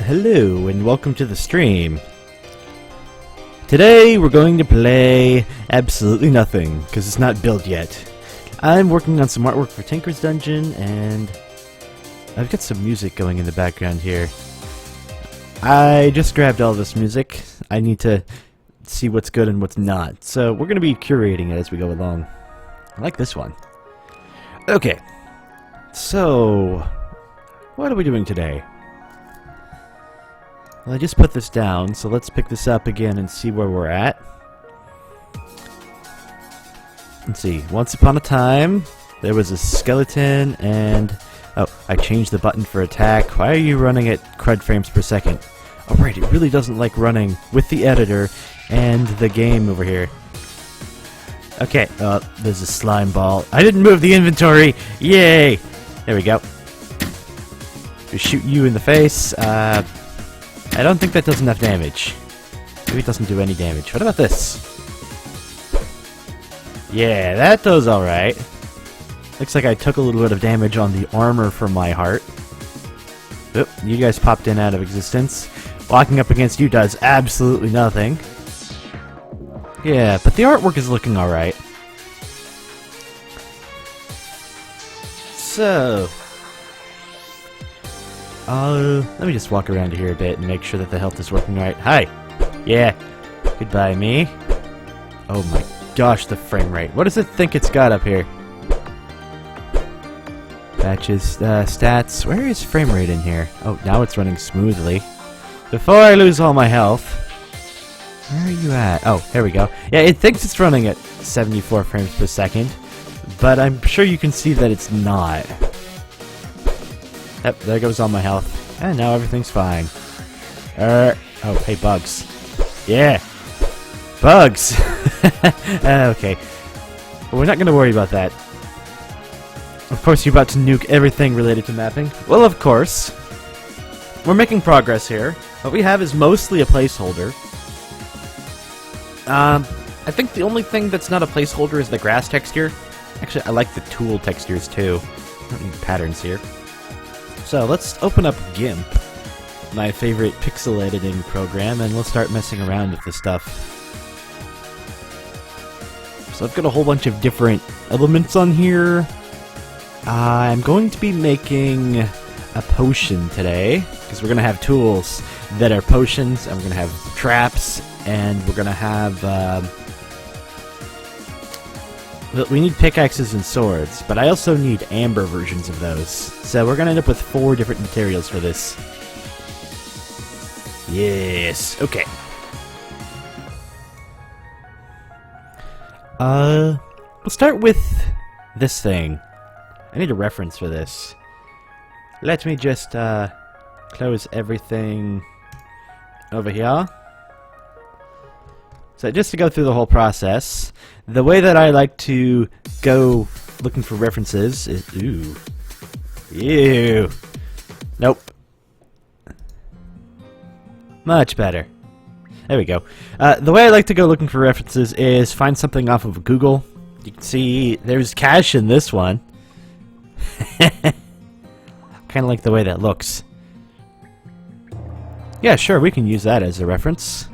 Hello and welcome to the stream. Today we're going to play absolutely nothing because it's not built yet. I'm working on some artwork for Tinker's Dungeon and I've got some music going in the background here. I just grabbed all this music. I need to see what's good and what's not. So we're going to be curating it as we go along. I like this one. Okay. So, what are we doing today? Well, I just put this down, so let's pick this up again and see where we're at. Let's see. Once upon a time, there was a skeleton and... Oh, I changed the button for attack. Why are you running at crud frames per second? Oh, right, it really doesn't like running with the editor and the game over here. Okay, there's a slime ball. I didn't move the inventory! Yay! There we go. Just shoot you in the face. I don't think that does enough damage. Maybe it doesn't do any damage. What about this? Yeah, that does alright. Looks like I took a little bit of damage on the armor from my heart. Oop, you guys popped in out of existence. Walking up against you does absolutely nothing. Yeah, but the artwork is looking alright. So... let me just walk around here a bit and make sure that the health is working right. Hi! Yeah. Goodbye, me. Oh my gosh, the frame rate. What does it think it's got up here? Patches, stats. Where is frame rate in here? Oh, now it's running smoothly. Before I lose all my health... Where are you at? Oh, here we go. Yeah, it thinks it's running at 74 frames per second, but I'm sure you can see that it's not. Yep, there goes all my health. And now everything's fine. Oh, hey, bugs. Yeah! Bugs! Okay. Well, we're not going to worry about that. Of course, you're about to nuke everything related to mapping. Well, of course. We're making progress here. What we have is mostly a placeholder. I think the only thing that's not a placeholder is the grass texture. Actually, I like the tool textures, too. I don't need patterns here. So let's open up GIMP, my favorite pixel editing program, and we'll start messing around with this stuff. So I've got a whole bunch of different elements on here. I'm going to be making a potion today, because we're going to have tools that are potions, and we're going to have traps, and we're going to have... we need pickaxes and swords, but I also need amber versions of those. So we're going to end up with 4 different materials for this. Yes, okay. We'll start with this thing. I need a reference for this. Let me just close everything over here. So just to go through the whole process, the way that I like to go looking for references is... Ooh. Ew. Nope. Much better. There we go. The way I like to go looking for references is find something off of Google. You can see there's cache in this one. Kind of like the way that looks. Yeah, sure, we can use that as a reference.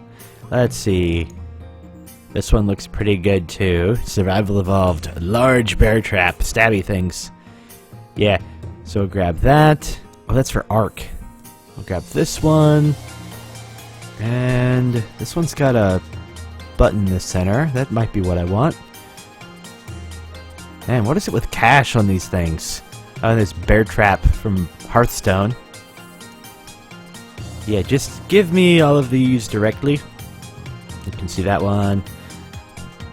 Let's see. This one looks pretty good too. Survival Evolved. Large bear trap. Stabby things. Yeah. So we'll grab that. Oh, that's for Arc. We'll grab this one. And this one's got a button in the center. That might be what I want. Man, what is it with cache on these things? Oh, there's bear trap from Hearthstone. Yeah, just give me all of these directly. You can see that one.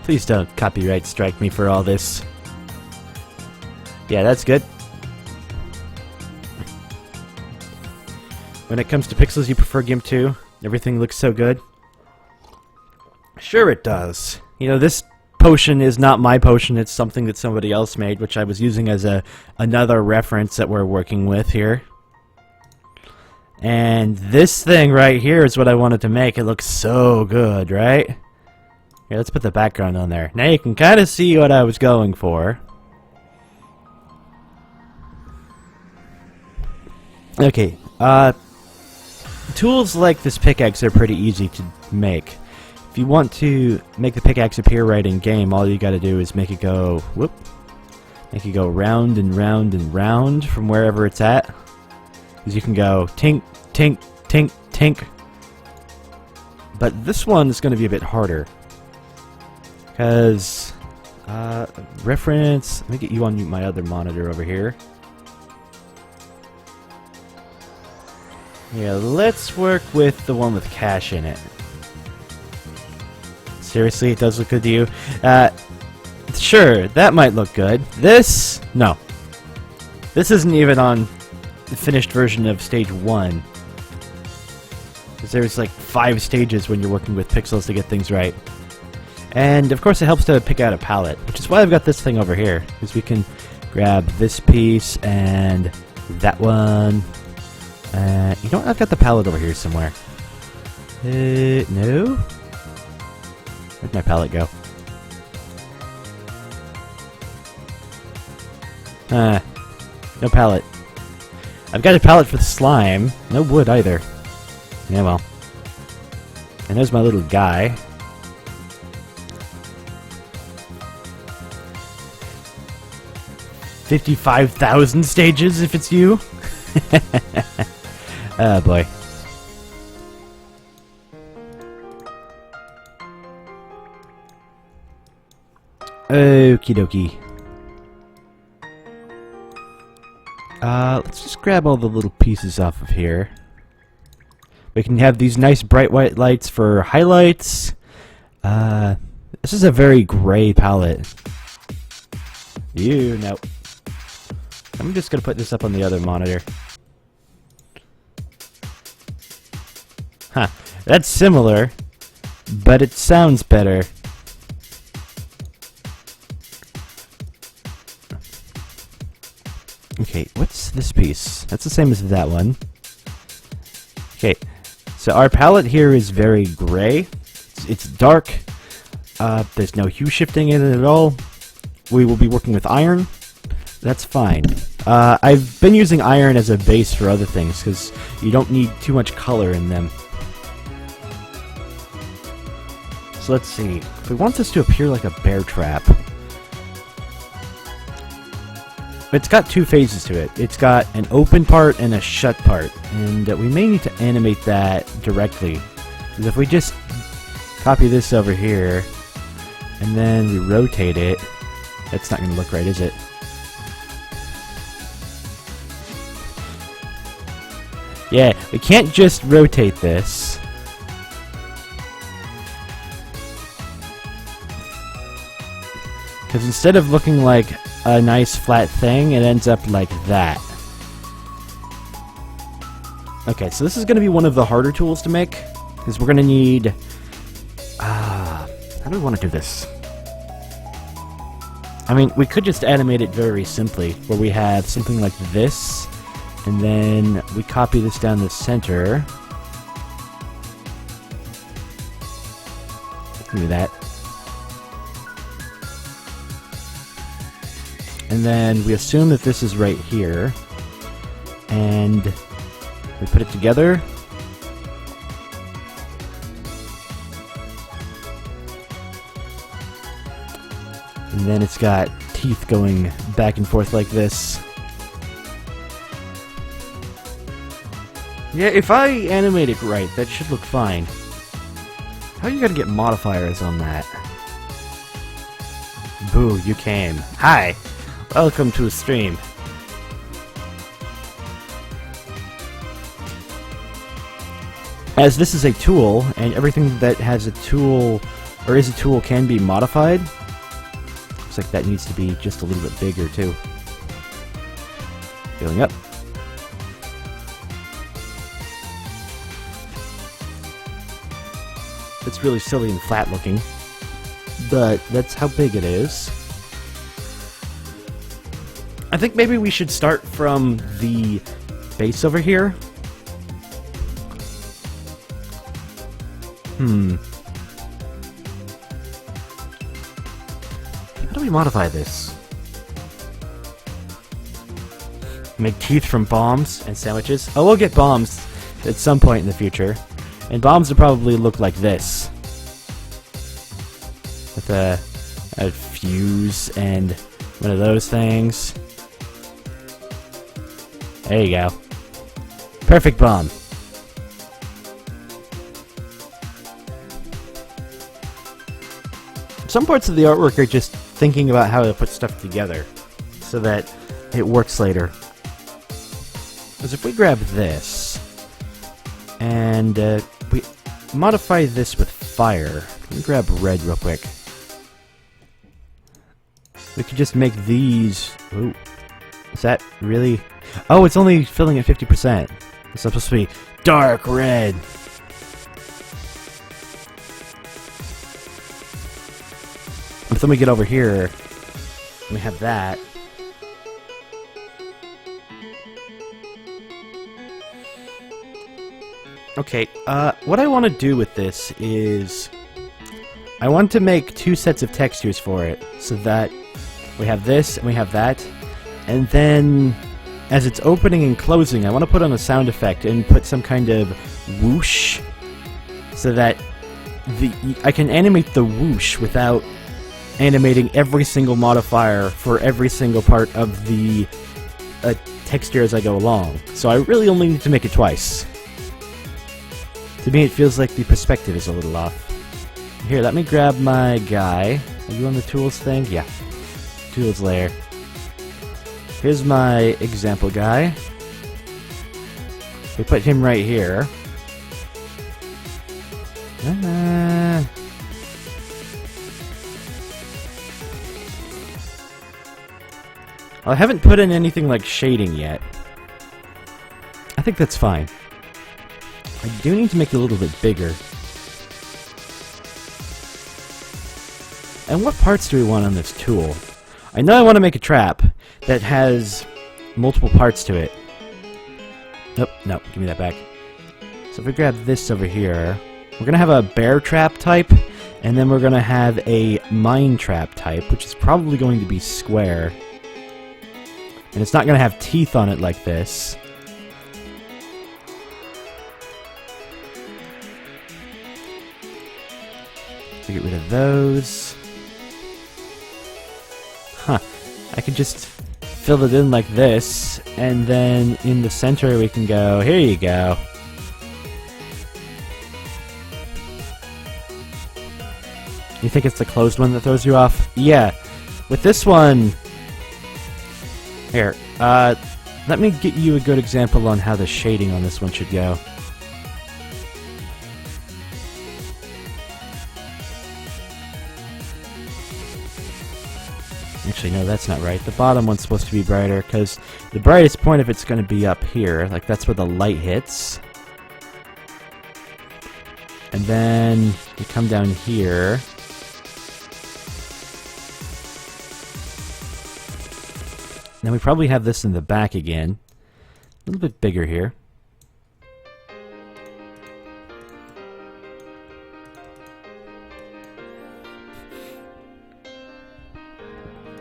Please don't copyright strike me for all this. Yeah, that's good. When it comes to pixels, you prefer GIMP 2? Everything looks so good? Sure it does. You know, this potion is not my potion, it's something that somebody else made, which I was using as another reference that we're working with here. And this thing right here is what I wanted to make. It looks so good, right? Here, let's put the background on there. Now you can kind of see what I was going for. Okay, tools like this pickaxe are pretty easy to make. If you want to make the pickaxe appear right in game, all you gotta do is make it go, whoop, make it go round and round and round from wherever it's at. Because you can go tink, tink, tink, tink. But this one is going to be a bit harder. Because, reference, let me get you on my other monitor over here. Yeah, let's work with the one with cash in it. Seriously, it does look good to you? Sure, that might look good. This? No. This isn't even on the finished version of stage 1. Because there's like 5 stages when you're working with pixels to get things right. And of course it helps to pick out a palette, which is why I've got this thing over here. Because we can grab this piece and that one. You know what? I've got the palette over here somewhere. No? Where'd my palette go? No palette. I've got a palette for the slime. No wood either. Yeah, well. And there's my little guy. $55,000 stages if it's you. Oh boy. Okie dokie. Let's just grab all the little pieces off of here. We can have these nice bright white lights for highlights. This is a very gray palette. No. I'm just gonna put this up on the other monitor. Huh. That's similar, but it sounds better. Okay, what's this piece? That's the same as that one. Okay, so our palette here is very gray. It's dark. There's no hue shifting in it at all. We will be working with iron. That's fine. I've been using iron as a base for other things because you don't need too much color in them. So let's see. If we want this to appear like a bear trap, it's got 2 phases to it. It's got an open part and a shut part, and we may need to animate that directly. Because if we just copy this over here, and then we rotate it, that's not going to look right, is it? Yeah, we can't just rotate this. Because instead of looking like a nice flat thing, it ends up like that. Okay, so this is going to be one of the harder tools to make, because we're going to need... how do we want to do this? I mean, we could just animate it very simply, where we have something like this, and then we copy this down the center. Do that. And then we assume that this is right here, and we put it together. And then it's got teeth going back and forth like this. Yeah, if I animate it right, that should look fine. How you gotta get modifiers on that? Boo, you came. Hi! Welcome to a stream. As this is a tool, and everything that has a tool, or is a tool, can be modified, looks like that needs to be just a little bit bigger too. Filling up. It's really silly and flat looking, but that's how big it is. I think maybe we should start from the base over here. How do we modify this? Make teeth from bombs and sandwiches? Oh, we'll get bombs. at some point in the future. And bombs will probably look like this. With a fuse and one of those things. There you go. Perfect bomb. Some parts of the artwork are just thinking about how to put stuff together so that it works later. Because if we grab this and we modify this with fire, let me grab red real quick. We could just make these. Ooh, is that really? Oh, it's only filling at 50%. It's supposed to be dark red. But then we get over here, and we have that. Okay, what I want to do with this is I want to make two sets of textures for it, so that we have this and we have that, and then as it's opening and closing, I want to put on a sound effect and put some kind of whoosh, so that I can animate the whoosh without animating every single modifier for every single part of the texture as I go along. So I really only need to make it twice. To me, it feels like the perspective is a little off. Here, let me grab my guy. Are you on the tools thing? Yeah. Tools layer. Here's my example guy. We put him right here. I haven't put in anything like shading yet. I think that's fine. I do need to make it a little bit bigger. And what parts do we want on this tool? I know I want to make a trap that has multiple parts to it. Nope, no, give me that back. So if we grab this over here, we're going to have a bear trap type, and then we're going to have a mine trap type, which is probably going to be square. And it's not going to have teeth on it like this. So get rid of those. Huh. I could just fill it in like this, and then in the center we can go, here you go. You think it's the closed one that throws you off? Yeah. With this one... Here, let me get you a good example on how the shading on this one should go. Actually, no, that's not right. The bottom one's supposed to be brighter, because the brightest point of it's going to be up here. Like, that's where the light hits. And then you come down here. Now we probably have this in the back again. A little bit bigger here.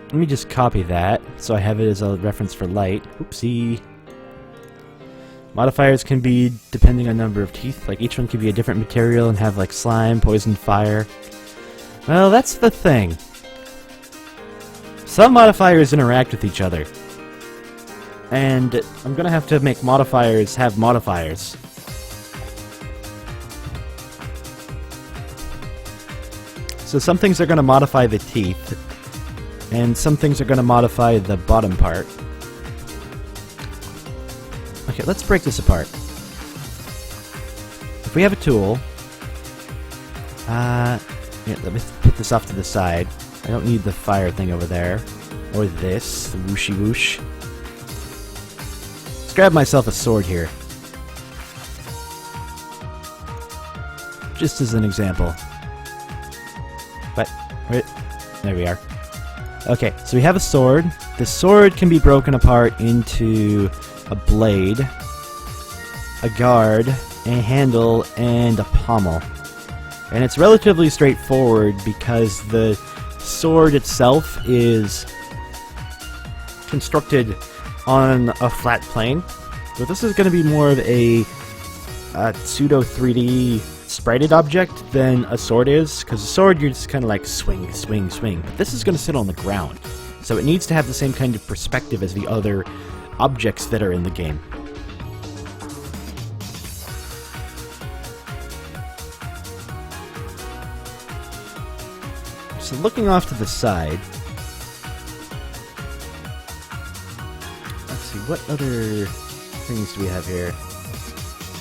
Let me just copy that, so I have it as a reference for light. Oopsie. Modifiers can be depending on number of teeth. Like, each one can be a different material and have, like, slime, poison, fire. Well, that's the thing. Some modifiers interact with each other. And I'm gonna have to make modifiers have modifiers. So some things are gonna modify the teeth, and some things are gonna modify the bottom part. Okay, let's break this apart. If we have a tool, yeah, let me put this off to the side. I don't need the fire thing over there. Or this, the whooshy whoosh. Let's grab myself a sword here. Just as an example. But, right, there we are. Okay, so we have a sword. The sword can be broken apart into a blade, a guard, a handle, and a pommel. And it's relatively straightforward because the sword itself is constructed on a flat plane. So this is going to be more of a a pseudo 3D sprited object than a sword is, because a sword you're just kind of like swing, swing, swing. But this is going to sit on the ground, so it needs to have the same kind of perspective as the other objects that are in the game. So looking off to the side, let's see, what other things do we have here?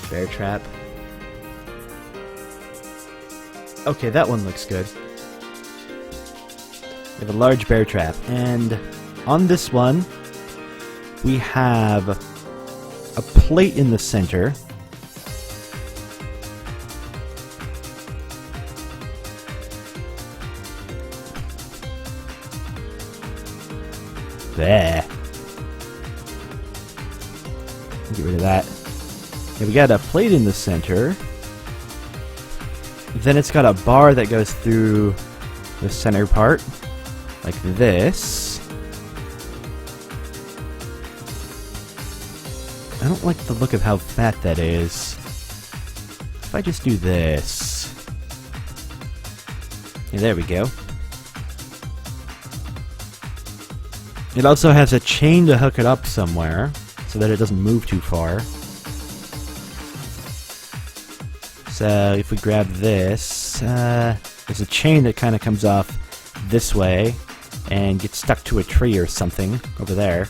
Bear trap. Okay, that one looks good. We have a large bear trap, and on this one, we have a plate in the center. There. Get rid of that. Yeah, we got a plate in the center. Then it's got a bar that goes through the center part, like this. I don't like the look of how fat that is. If I just do this. Yeah, there we go. It also has a chain to hook it up somewhere, so that it doesn't move too far. So if we grab this, there's a chain that kind of comes off this way and gets stuck to a tree or something over there.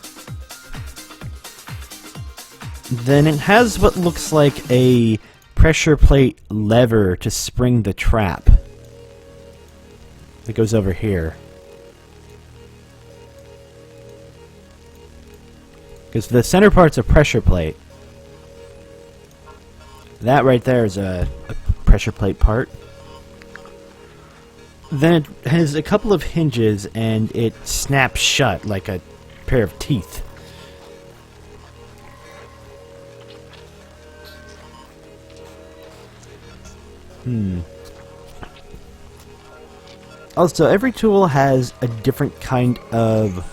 Then it has what looks like a pressure plate lever to spring the trap. It goes over here. Because the center part's a pressure plate. That right there is a pressure plate part. Then it has a couple of hinges and it snaps shut like a pair of teeth. Also, every tool has a different kind of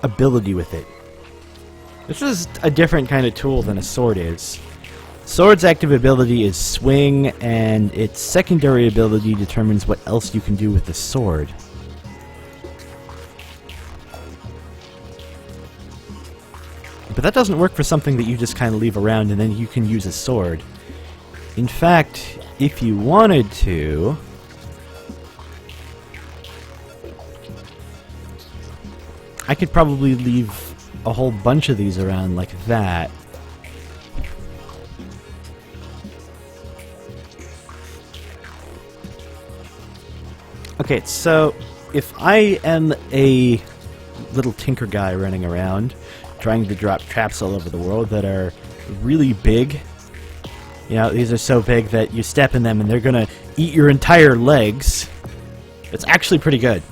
ability with it. This is a different kind of tool than a sword is. Sword's active ability is swing, and its secondary ability determines what else you can do with the sword. But that doesn't work for something that you just kind of leave around and then you can use a sword. In fact, if you wanted to... I could probably leave a whole bunch of these around like that. Okay, so if I am a little tinker guy running around trying to drop traps all over the world that are really big, you know, these are so big that you step in them and they're gonna eat your entire legs. It's actually pretty good.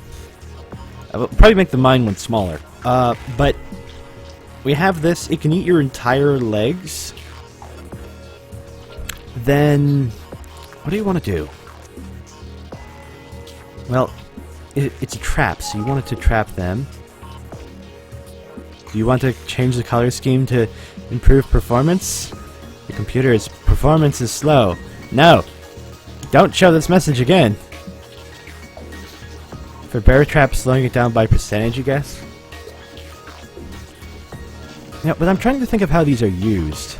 I'll probably make the mine one smaller. But we have this, it can eat your entire legs. Then, what do you want to do? Well, it's a trap, so you want it to trap them. Do you want to change the color scheme to improve performance? The computer's performance is slow. No! Don't show this message again! For bear trap, slowing it down by percentage, you guess? Yeah, but I'm trying to think of how these are used.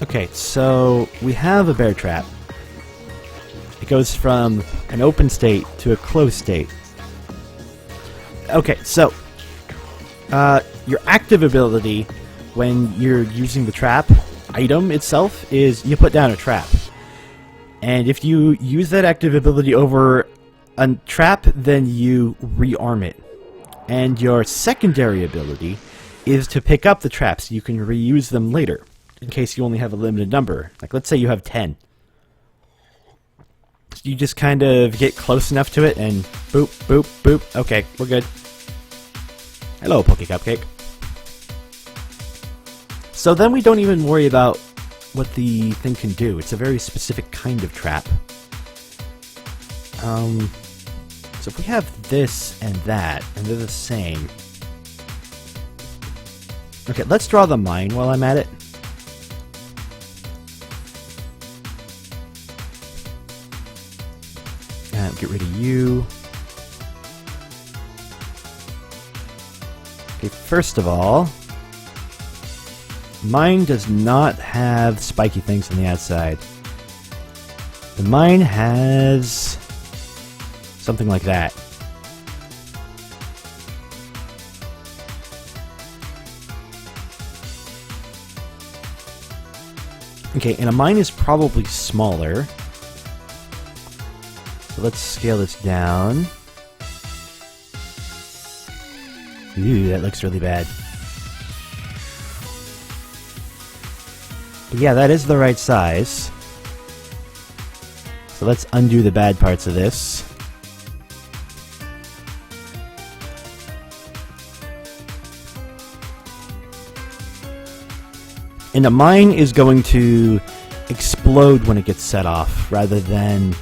Okay, so we have a bear trap. It goes from an open state to a closed state. Okay, so your active ability when you're using the trap item itself is you put down a trap. And if you use that active ability over a trap, then you rearm it. And your secondary ability is to pick up the traps so you can reuse them later, in case you only have a limited number. Like, let's say you have 10. So you just kind of get close enough to it and boop, boop, boop. Okay, we're good. Hello, Poke Cupcake. So then we don't even worry about what the thing can do. It's a very specific kind of trap. So if we have this and that, and they're the same, Okay, let's draw the mine while I'm at it. Get rid of you. Okay, first of all, mine does not have spiky things on the outside. The mine has something like that. Okay, and a mine is probably smaller. So let's scale this down. Ooh, that looks really bad. But yeah, that is the right size. So let's undo the bad parts of this. And a mine is going to explode when it gets set off, rather than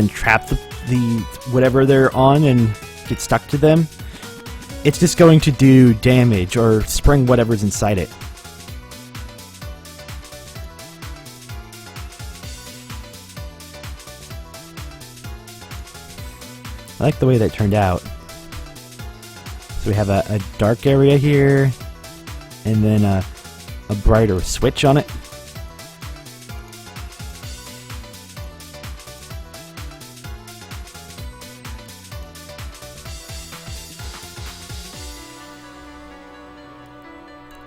trap the whatever they're on and get stuck to them. It's just going to do damage or spring whatever's inside it. I like the way that turned out. So we have a dark area here, and then a brighter switch on it.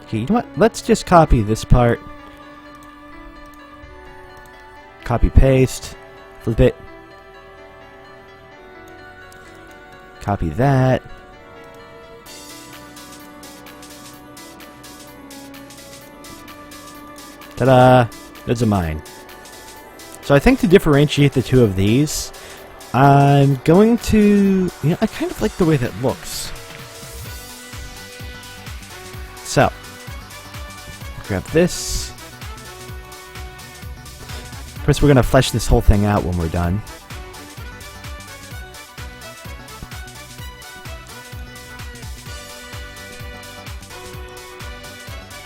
Okay, you know what? Let's just copy this part. Copy, paste, flip it. Copy that. Ta-da! There's a mine. So I think to differentiate the two of these, I'm going to... You know, I kind of like the way that looks. So, grab this. First, we're going to flesh this whole thing out when we're done.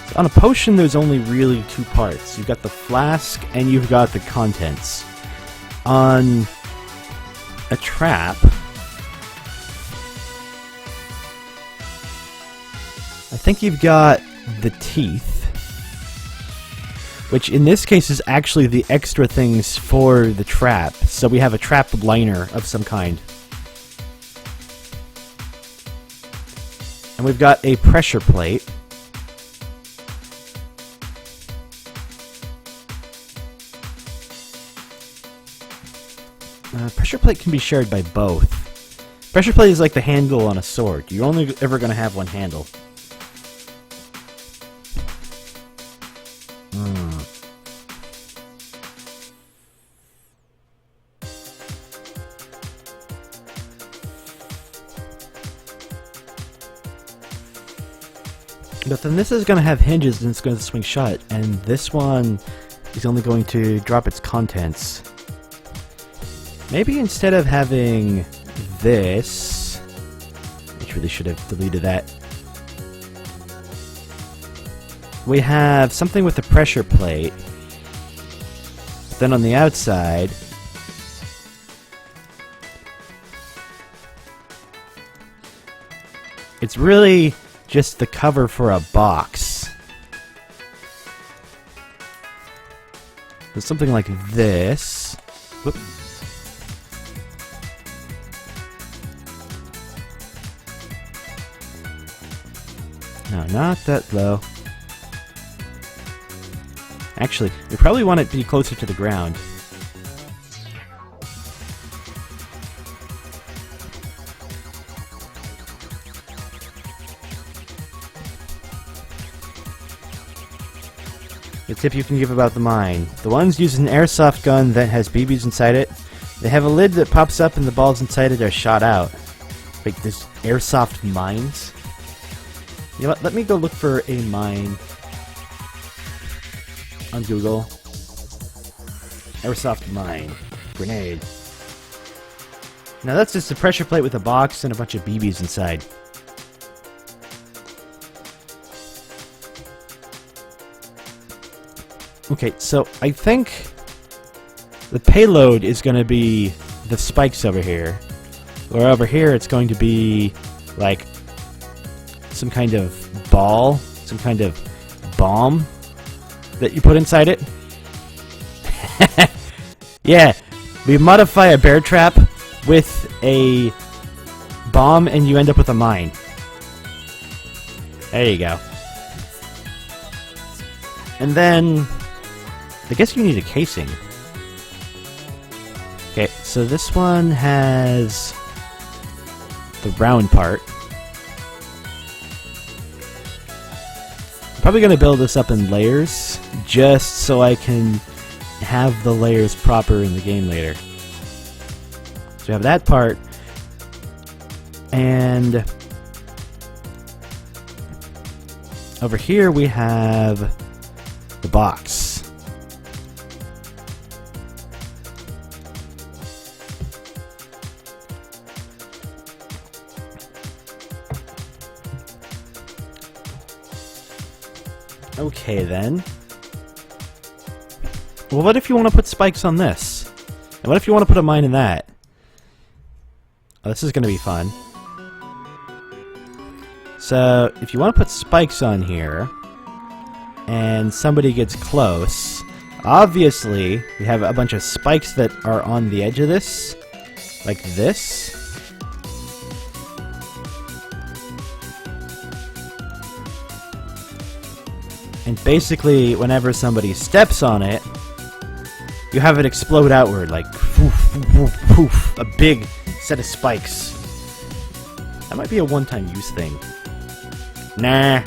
So on a potion, there's only really two parts. You've got the flask, and you've got the contents. On a trap, I think you've got the teeth, which in this case is actually the extra things for the trap. So we have a trap liner of some kind. And we've got a pressure plate. Pressure plate can be shared by both. Pressure plate is like the handle on a sword. You're only ever going to have one handle. But then this is going to have hinges and it's going to swing shut, and this one is only going to drop its contents. Maybe instead of having this, which really should have deleted that, we have something with a pressure plate. Then on the outside, it's really just the cover for a box. There's something like this. Whoop. No, not that low. Actually, we probably want it to be closer to the ground. The tip you can give about the mine. The ones use an airsoft gun that has BBs inside it. They have a lid that pops up and the balls inside it are shot out. Wait, there's airsoft mines? You know what, let me go look for a mine on Google. Airsoft mine. Grenade. Now that's just a pressure plate with a box and a bunch of BBs inside. Okay, so I think the payload is going to be the spikes over here. Or over here it's going to be like some kind of ball, some kind of bomb that you put inside it. Yeah, we modify a bear trap with a bomb and you end up with a mine. There you go. And then I guess you need a casing. Okay, so this one has the round part. I'm probably going to build this up in layers just so I can have the layers proper in the game later. So we have that part, and over here we have the box. Okay then. Well, what if you want to put spikes on this? And what if you want to put a mine in that? Oh, this is going to be fun. So, if you want to put spikes on here, and somebody gets close, obviously, we have a bunch of spikes that are on the edge of this, like this. And basically, whenever somebody steps on it, you have it explode outward, like poof, poof, poof, a big set of spikes. That might be a one-time use thing. Nah,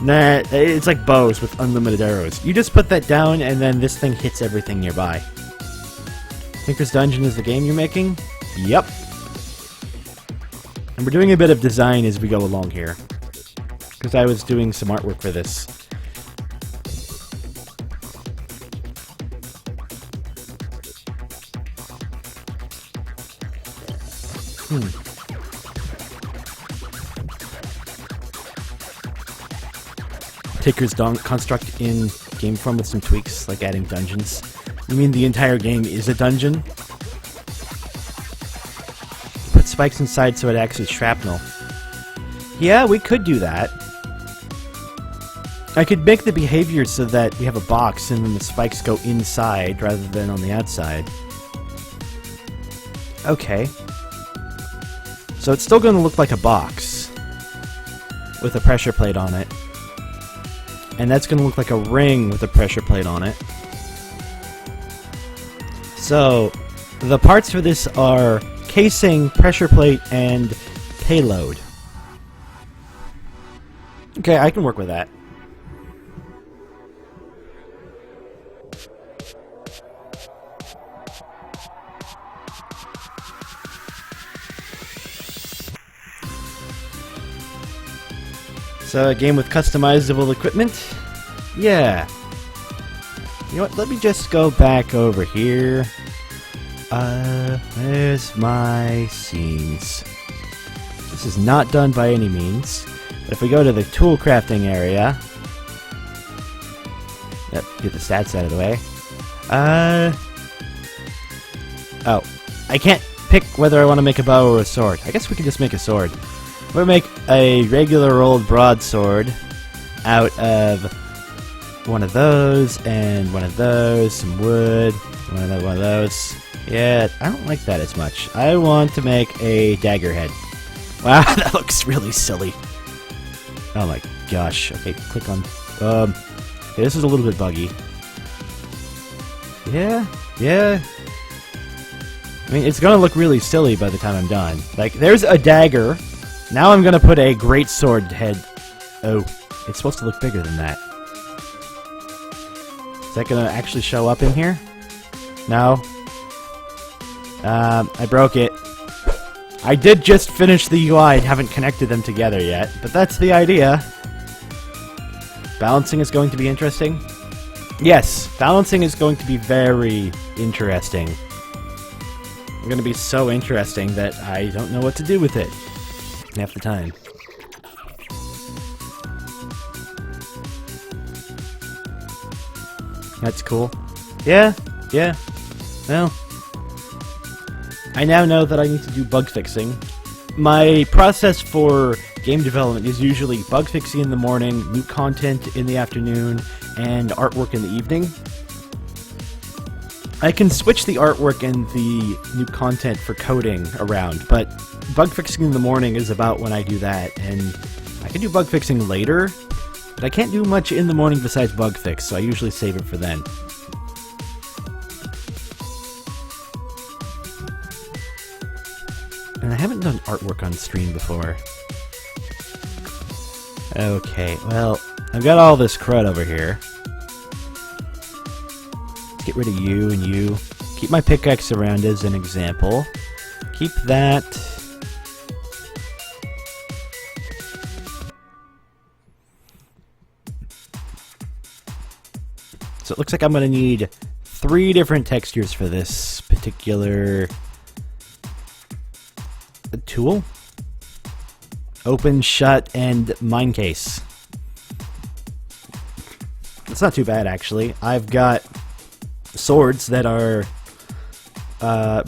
it's like bows with unlimited arrows. You just put that down, and then this thing hits everything nearby. Tinker's Dungeon is the game you're making? Yep. And we're doing a bit of design as we go along here, because I was doing some artwork for this. Tinker's construct in game form with some tweaks, like adding dungeons. You mean the entire game is a dungeon? Put spikes inside so it acts as shrapnel. Yeah, we could do that. I could make the behavior so that we have a box and then the spikes go inside rather than on the outside. Okay. So it's still going to look like a box with a pressure plate on it. And that's going to look like a ring with a pressure plate on it. So the parts for this are casing, pressure plate, and payload. Okay, I can work with that. So a game with customizable equipment? Yeah. You know what, let me just go back over here. There's my scenes. This is not done by any means. But if we go to the tool crafting area... Yep, get the stats out of the way. Oh. I can't pick whether I want to make a bow or a sword. I guess we can just make a sword. We'll make a regular old broadsword out of one of those, and one of those, some wood, one of those. Yeah, I don't like that as much. I want to make a dagger head. Wow, that looks really silly. Oh my gosh. Okay, click on... okay, this is a little bit buggy. Yeah. I mean, it's gonna look really silly by the time I'm done. Like, there's a dagger... Now I'm gonna put a greatsword head. Oh, it's supposed to look bigger than that. Is that gonna actually show up in here? No. I broke it. I did just finish the UI, I haven't connected them together yet, but that's the idea. Balancing is going to be interesting. Yes, balancing is going to be very interesting. It's gonna be so interesting that I don't know what to do with it. Half the time. That's cool. Yeah, yeah. Well, I now know that I need to do bug fixing. My process for game development is usually bug fixing in the morning, new content in the afternoon, and artwork in the evening. I can switch the artwork and the new content for coding around, but bug fixing in the morning is about when I do that, and I can do bug fixing later, but I can't do much in the morning besides bug fix, so I usually save it for then. And I haven't done artwork on stream before. Okay, well, I've got all this crud over here. Get rid of you and you. Keep my pickaxe around as an example. Keep that. So it looks like I'm going to need 3 different textures for this particular tool. Open, shut, and mine case. It's not too bad, actually. I've got swords that are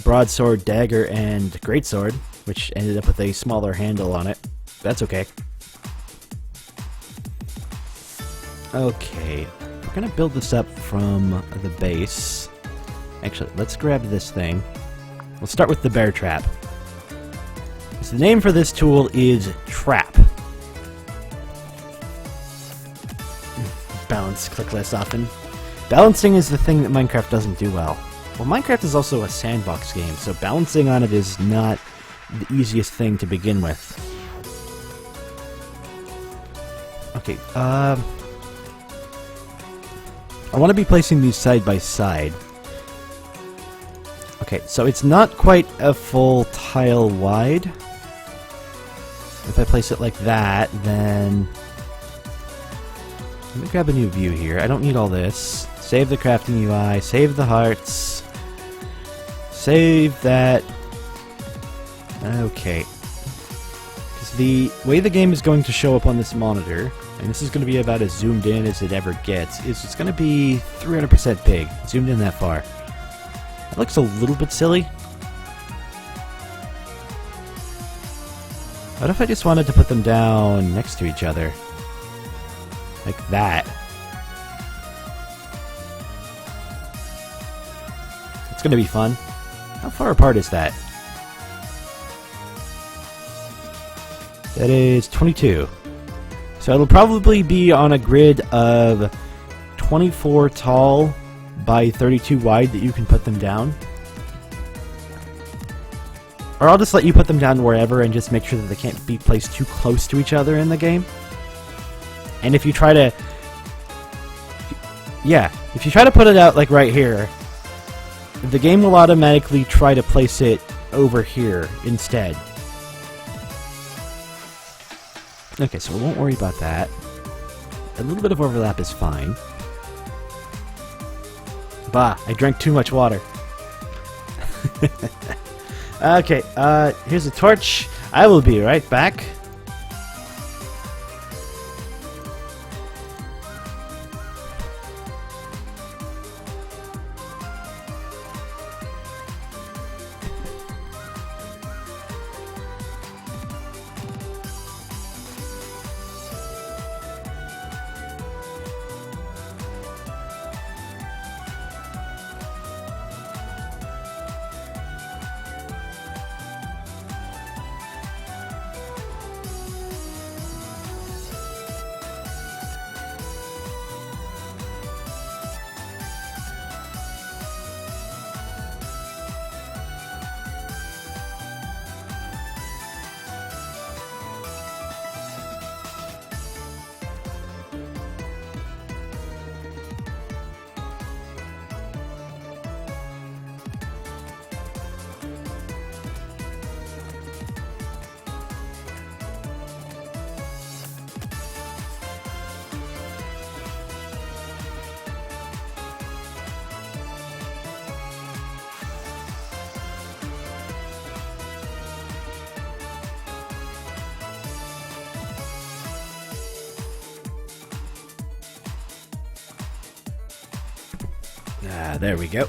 broadsword, dagger, and greatsword, which ended up with a smaller handle on it. That's okay. Okay, we're gonna build this up from the base. Actually, let's grab this thing. We'll start with the bear trap. So the name for this tool is Trap. Balance, click less often. Balancing is the thing that Minecraft doesn't do well. Well, Minecraft is also a sandbox game, so balancing on it is not the easiest thing to begin with. Okay, I want to be placing these side by side. Okay, so it's not quite a full tile wide. If I place it like that, then... Let me grab a new view here. I don't need all this. Save the crafting UI, save the hearts, save that. Okay. Because the way the game is going to show up on this monitor, and this is going to be about as zoomed in as it ever gets, is it's going to be 300% big. Zoomed in that far. That looks a little bit silly. What if I just wanted to put them down next to each other? Like that. It's gonna be fun. How far apart is that? That is 22. So it'll probably be on a grid of 24 tall by 32 wide that you can put them down. Or I'll just let you put them down wherever and just make sure that they can't be placed too close to each other in the game. And if you try to... Yeah, if you try to put it out like right here, the game will automatically try to place it over here instead. Okay, so we won't worry about that. A little bit of overlap is fine. Bah, I drank too much water. Okay, here's a torch. I will be right back. There we go.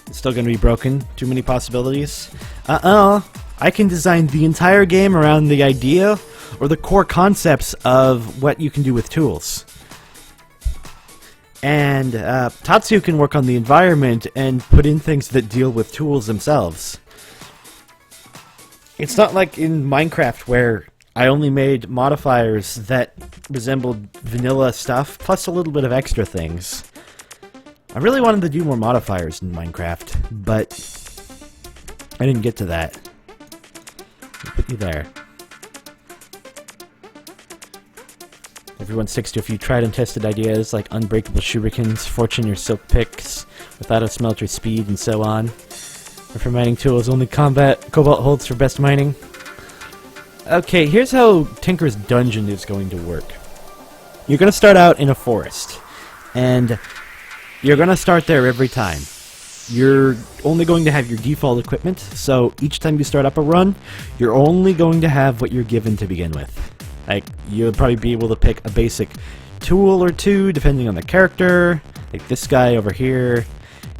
It's still going to be broken. Too many possibilities. I can design the entire game around the idea or the core concepts of what you can do with tools. And Tatsu can work on the environment and put in things that deal with tools themselves. It's not like in Minecraft where I only made modifiers that resembled vanilla stuff, plus a little bit of extra things. I really wanted to do more modifiers in Minecraft, but I didn't get to that. I'll put you there. Everyone sticks to a few tried and tested ideas like unbreakable shurikens, fortune or silk picks, without a smelter speed, and so on. Or for mining tools, only cobalt holds for best mining. Okay, here's how Tinker's Dungeon is going to work. You're going to start out in a forest, and you're going to start there every time. You're only going to have your default equipment, so each time you start up a run, you're only going to have what you're given to begin with. Like, you'll probably be able to pick a basic tool or two, depending on the character. Like this guy over here,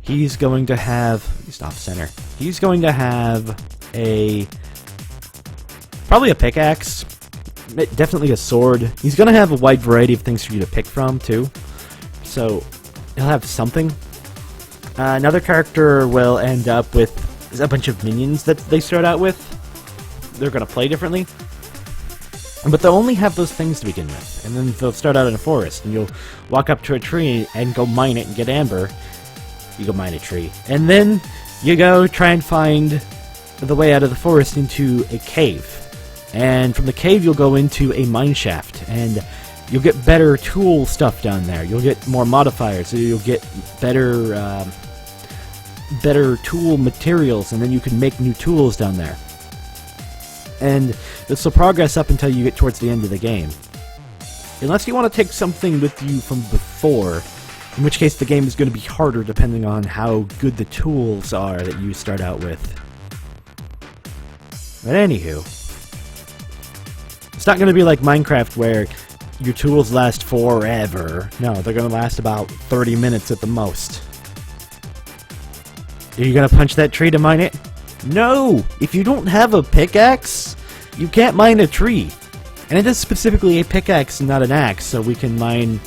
he's going to have... He's off center. He's going to have a... probably a pickaxe. Definitely a sword. He's going to have a wide variety of things for you to pick from, too. So, he'll have something. Another character will end up with a bunch of minions that they start out with. They're going to play differently. But they'll only have those things to begin with. And then they'll start out in a forest, and you'll walk up to a tree and go mine it and get amber. You go mine a tree. And then you go try and find the way out of the forest into a cave. And from the cave you'll go into a mine shaft, and you'll get better tool stuff down there. You'll get more modifiers, so you'll get better better tool materials, and then you can make new tools down there. And this will progress up until you get towards the end of the game. Unless you want to take something with you from before, in which case the game is going to be harder depending on how good the tools are that you start out with. But anywho, it's not going to be like Minecraft where your tools last forever. No, they're going to last about 30 minutes at the most. Are you going to punch that tree to mine it? No! If you don't have a pickaxe, you can't mine a tree. And it is specifically a pickaxe and not an axe, so we can mine...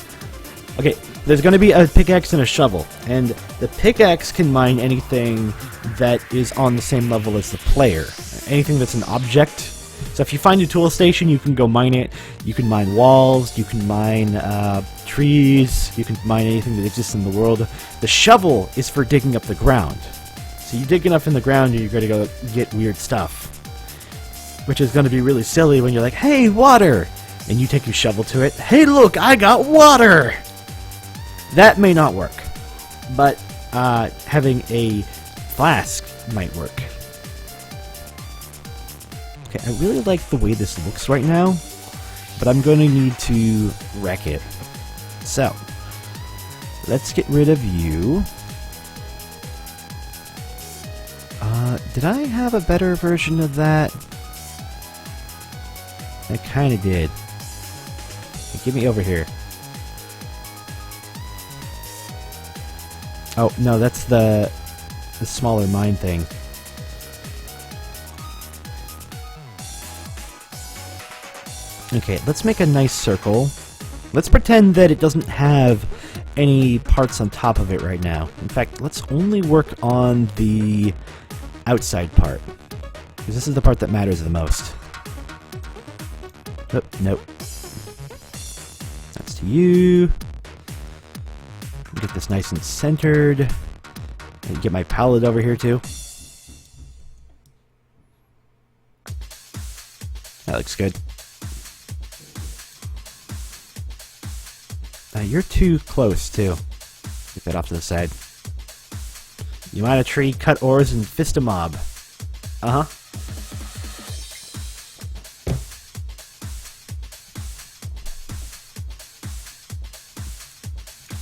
Okay, there's going to be a pickaxe and a shovel, and the pickaxe can mine anything that is on the same level as the player. Anything that's an object. So if you find a tool station, you can go mine it. You can mine walls, you can mine trees, you can mine anything that exists in the world. The shovel is for digging up the ground. So you dig enough in the ground and you're going to go get weird stuff. Which is going to be really silly when you're like, hey, water! And you take your shovel to it. Hey, look, I got water! That may not work. But having a flask might work. Okay, I really like the way this looks right now. But I'm going to need to wreck it. So, let's get rid of you. Did I have a better version of that? I kinda did. Hey, get me over here. Oh, no, that's the smaller mine thing. Okay, let's make a nice circle. Let's pretend that it doesn't have any parts on top of it right now. In fact, let's only work on the outside part, because this is the part that matters the most. Oh, nope. That's to you. Get this nice and centered. And get my palette over here too. That looks good. You're too close too. Get that off to the side. You mine a tree, cut ores, and fist a mob. Uh-huh.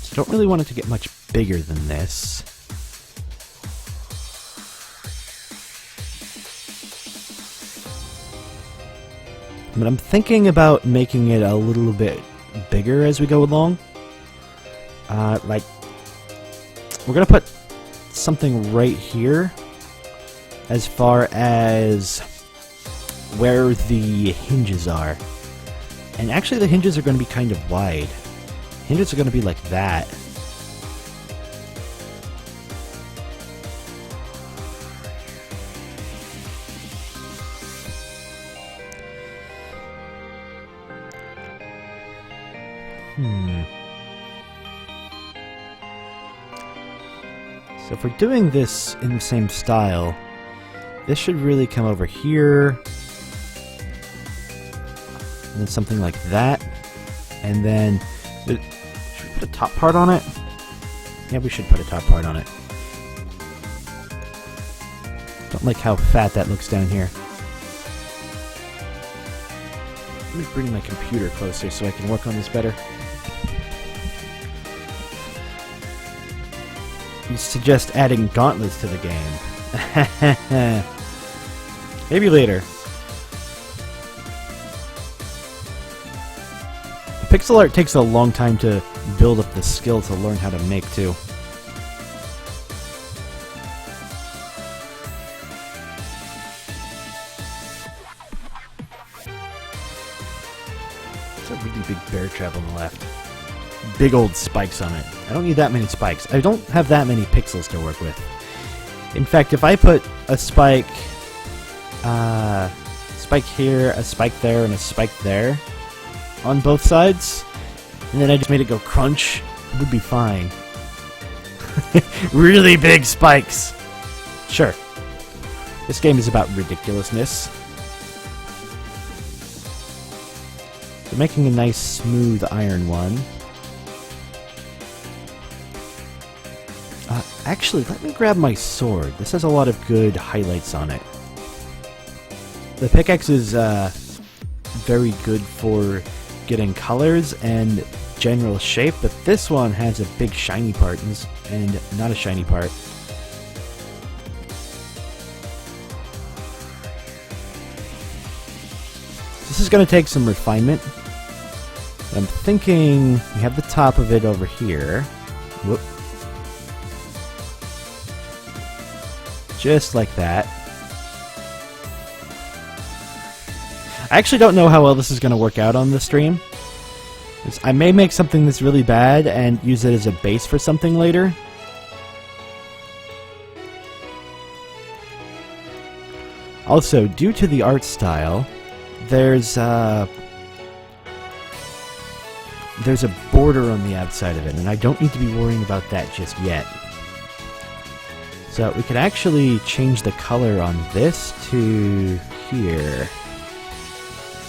So don't really want it to get much bigger than this. But I'm thinking about making it a little bit bigger as we go along. Like, we're gonna put something right here as far as where the hinges are. And actually the hinges are going to be kind of wide. Hinges are going to be like that. So if we're doing this in the same style, this should really come over here, and then something like that, and then should we put a top part on it? Yeah, we should put a top part on it. Don't like how fat that looks down here. Let me bring my computer closer so I can work on this better. You suggest adding gauntlets to the game. Maybe later. Pixel art takes a long time to build up the skill to learn how to make, too. There's a really big bear trap on the left. Big old spikes on it. I don't need that many spikes. I don't have that many pixels to work with. In fact, if I put a spike here, a spike there, and a spike there on both sides, and then I just made it go crunch, it would be fine. Really big spikes! Sure. This game is about ridiculousness. So making a nice smooth iron one. Actually, let me grab my sword. This has a lot of good highlights on it. The pickaxe is very good for getting colors and general shape, but this one has a big shiny part and not a shiny part. This is going to take some refinement. I'm thinking we have the top of it over here. Whoop. Just like that. I actually don't know how well this is going to work out on the stream. I may make something that's really bad and use it as a base for something later. Also, due to the art style, there's a border on the outside of it, and I don't need to be worrying about that just yet. So we could actually change the color on this to here.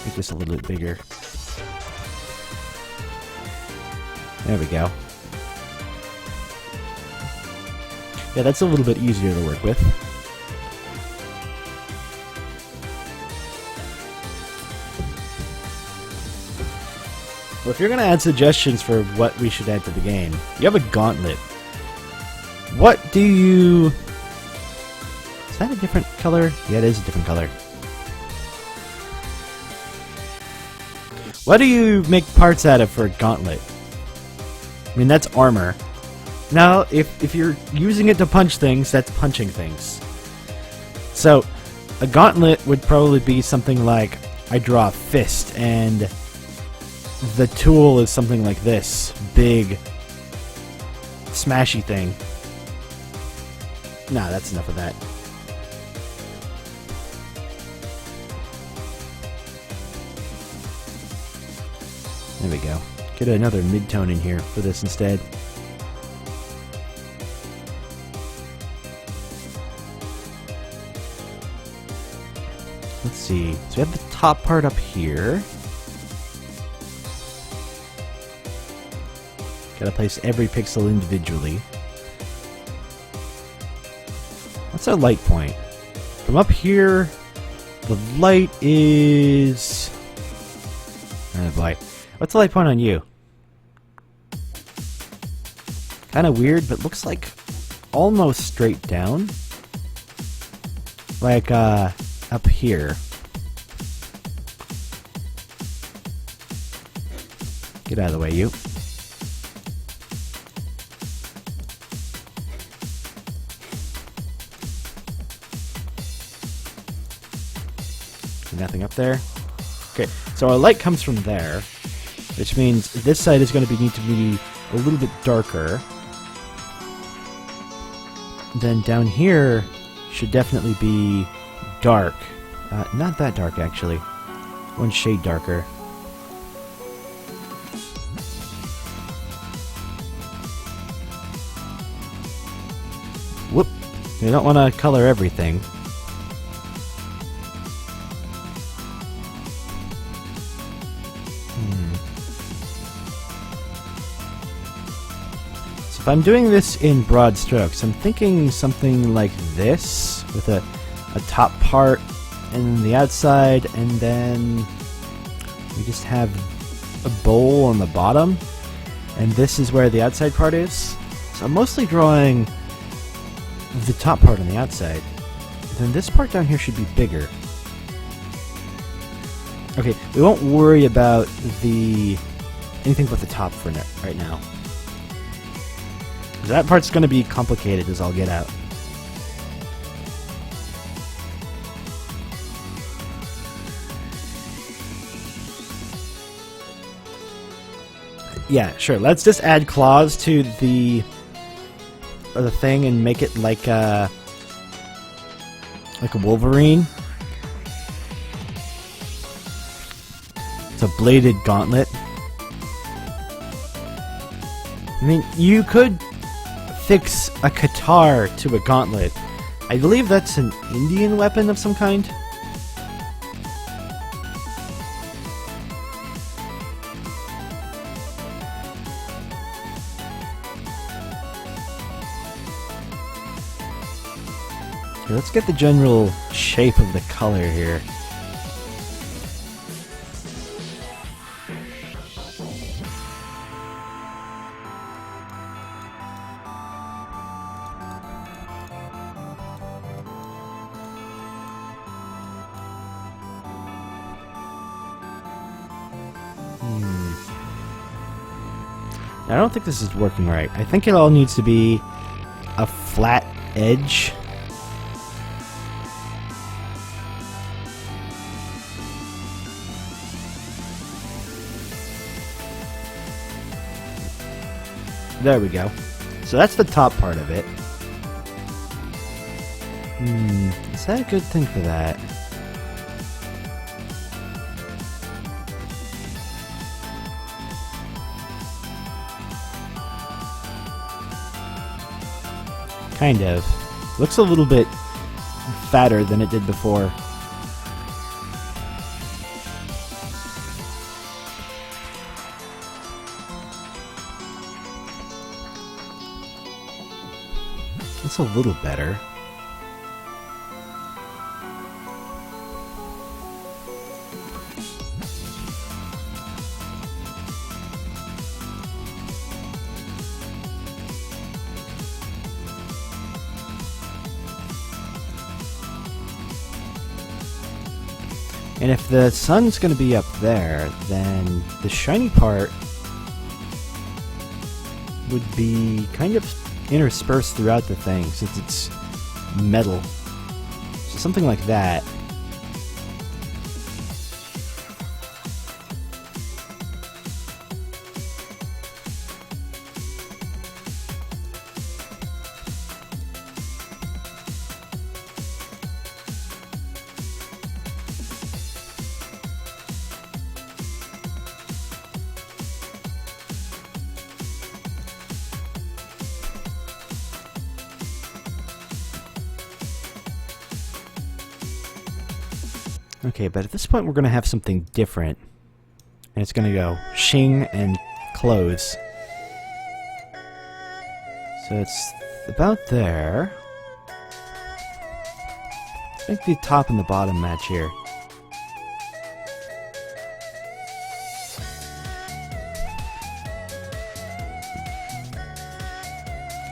Make this a little bit bigger. There we go. Yeah, that's a little bit easier to work with. Well, if you're going to add suggestions for what we should add to the game, you have a gauntlet. What do you... Is that a different color? Yeah, it is a different color. What do you make parts out of for a gauntlet? I mean, that's armor. Now, if you're using it to punch things, that's punching things. So, a gauntlet would probably be something like, I draw a fist, and the tool is something like this. Big, smashy thing. Nah, that's enough of that. There we go. Get another mid-tone in here for this instead. Let's see. So we have the top part up here. Gotta place every pixel individually. What's our light point? From up here, the light is... Oh boy. What's the light point on you? Kind of weird, but looks like almost straight down. Like, up here. Get out of the way, you. Nothing up there. Okay, so our light comes from there, which means this side is going to need to be a little bit darker. Then down here should definitely be dark. Not that dark, actually. One shade darker. Whoop! You don't want to color everything. So if I'm doing this in broad strokes, I'm thinking something like this, with a top part and the outside, and then we just have a bowl on the bottom, and this is where the outside part is. So I'm mostly drawing the top part on the outside. Then this part down here should be bigger. Okay, we won't worry about anything but the top for right now. That part's going to be complicated as I'll get out. Yeah, sure. Let's just add claws to the thing and make it like a Wolverine. It's a bladed gauntlet. I mean, you could fix a guitar to a gauntlet. I believe that's an Indian weapon of some kind. Okay, let's get the general shape of the color here. I don't think this is working right. I think it all needs to be a flat edge. There we go. So that's the top part of it. Is that a good thing for that? Kind of. Looks a little bit fatter than it did before. It's a little better. And if the sun's going to be up there, then the shiny part would be kind of interspersed throughout the thing, since it's metal. So something like that. Okay, but at this point we're going to have something different. And it's going to go shing and close. So it's about there. Make the top and the bottom match here.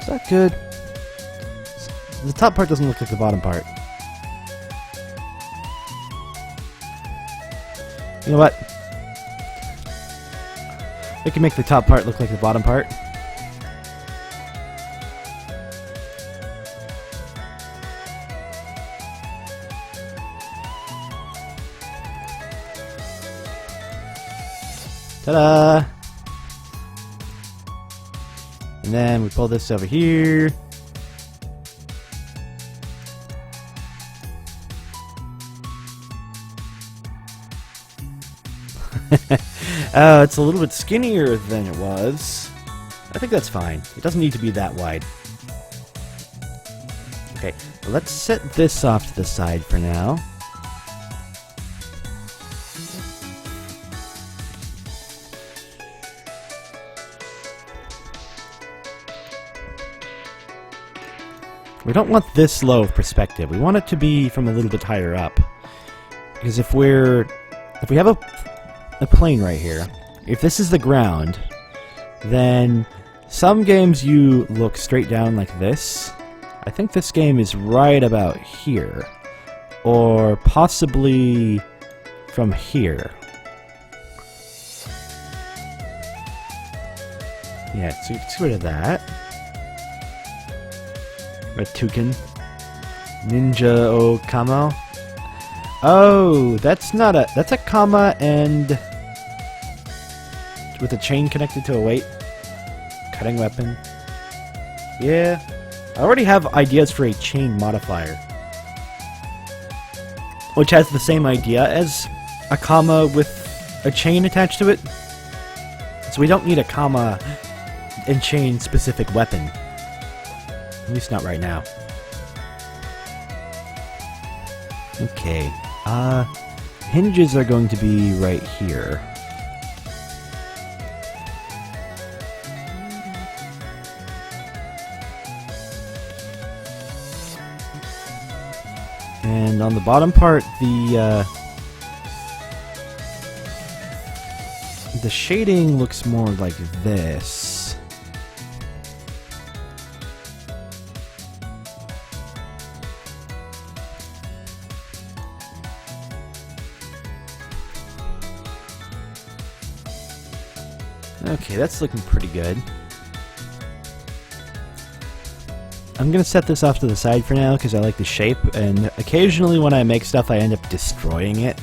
Is that good? The top part doesn't look like the bottom part. You know what? We can make the top part look like the bottom part. Ta-da! And then we pull this over here. Oh, it's a little bit skinnier than it was. I think that's fine. It doesn't need to be that wide. Okay, let's set this off to the side for now. We don't want this low of perspective. We want it to be from a little bit higher up. Because if we have a plane right here, if this is the ground, then some games you look straight down like this. I think this game is right about here. Or possibly from here. Yeah, so get rid of that. Ratukin. Ninja o Kamo. Oh, that's not a... That's a comma and... with a chain connected to a weight. Cutting weapon. Yeah. I already have ideas for a chain modifier. Which has the same idea as a comma with a chain attached to it. So we don't need a comma and chain specific weapon. At least not right now. Okay. Hinges are going to be right here. And on the bottom part, the shading looks more like this. Okay, that's looking pretty good. I'm gonna set this off to the side for now because I like the shape, and occasionally when I make stuff I end up destroying it.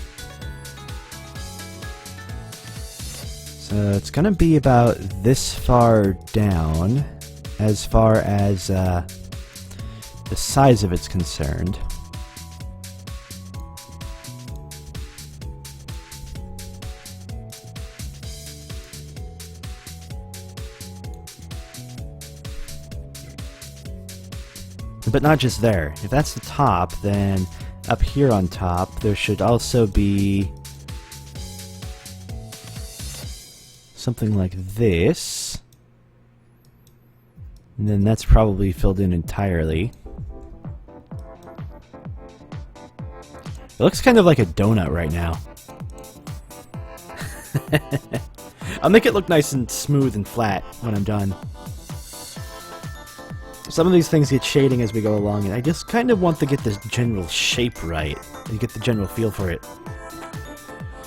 So it's gonna be about this far down as far as the size of it's concerned. But not just there. If that's the top, then up here on top, there should also be something like this. And then that's probably filled in entirely. It looks kind of like a donut right now. I'll make it look nice and smooth and flat when I'm done. Some of these things get shading as we go along, and I just kind of want to get the general shape right, and get the general feel for it.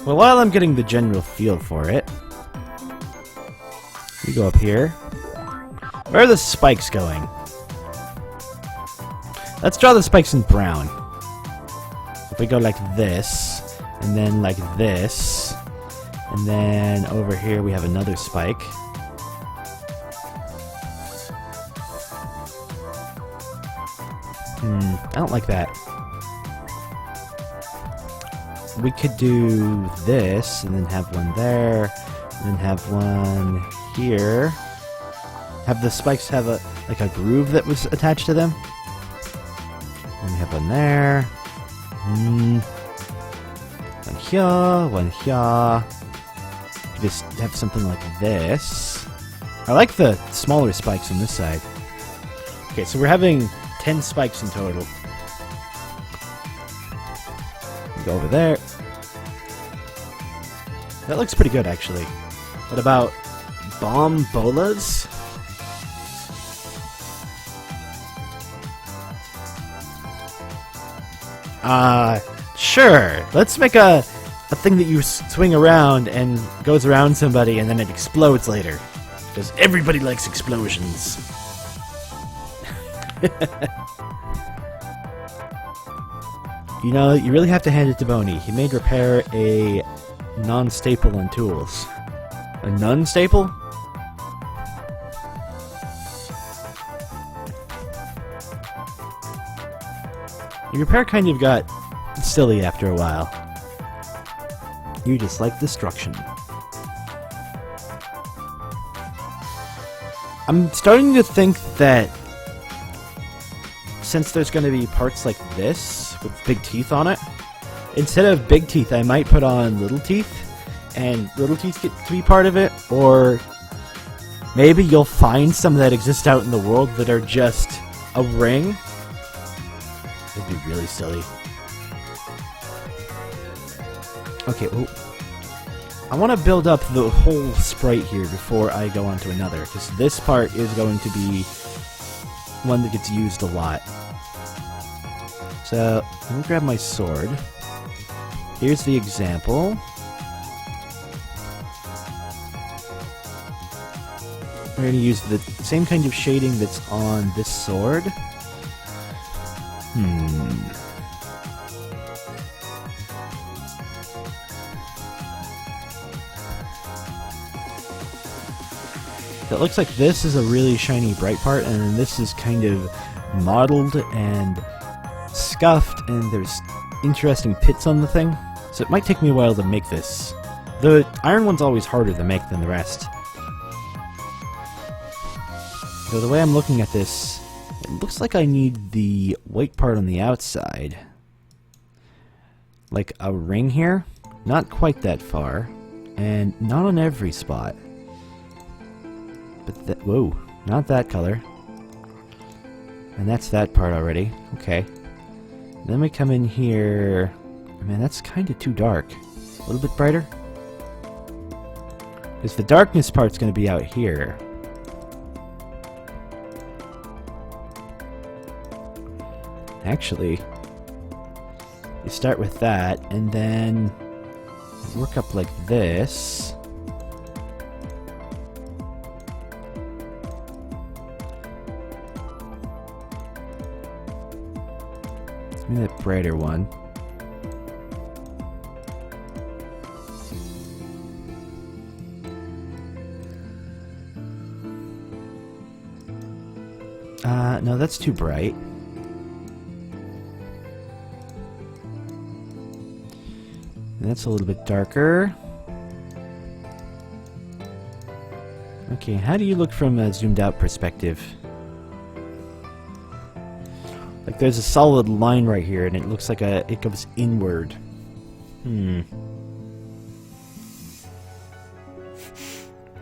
Well, while I'm getting the general feel for it, we go up here. Where are the spikes going? Let's draw the spikes in brown. If we go like this, and then like this, and then over here we have another spike. I don't like that. We could do this, and then have one there, and then have one here. Have the spikes have a like a groove that was attached to them. And we have one there. One here, one here. Just have something like this. I like the smaller spikes on this side. Okay, so we're having 10 spikes in total. Go over there. That looks pretty good, actually. What about bomb bolas? Sure. Let's make a thing that you swing around and goes around somebody and then it explodes later. Because everybody likes explosions. You know, you really have to hand it to Boney. He made repair a non-staple on tools. A non-staple? Your repair kind of got silly after a while. You just like destruction. I'm starting to think that since there's going to be parts like this with big teeth on it, instead of big teeth, I might put on little teeth, and little teeth get to be part of it, or maybe you'll find some that exist out in the world that are just a ring. It'd be really silly. Okay, oh. I want to build up the whole sprite here before I go on to another, because this part is going to be one that gets used a lot. So, let me grab my sword. Here's the example. We're going to use the same kind of shading that's on this sword. It looks like this is a really shiny bright part, and then this is kind of mottled and scuffed, and there's interesting pits on the thing. So it might take me a while to make this. The iron one's always harder to make than the rest. So the way I'm looking at this, it looks like I need the white part on the outside. Like a ring here. Not quite that far. And not on every spot. But whoa, not that color. And that's that part already. Okay. Then we come in here. Man, that's kind of too dark. A little bit brighter. Because the darkness part's going to be out here. Actually, you start with that, and then work up like this. Give me that brighter one. No, that's too bright. That's a little bit darker. Okay, how do you look from a zoomed out perspective? Like there's a solid line right here, and it looks like it goes inward.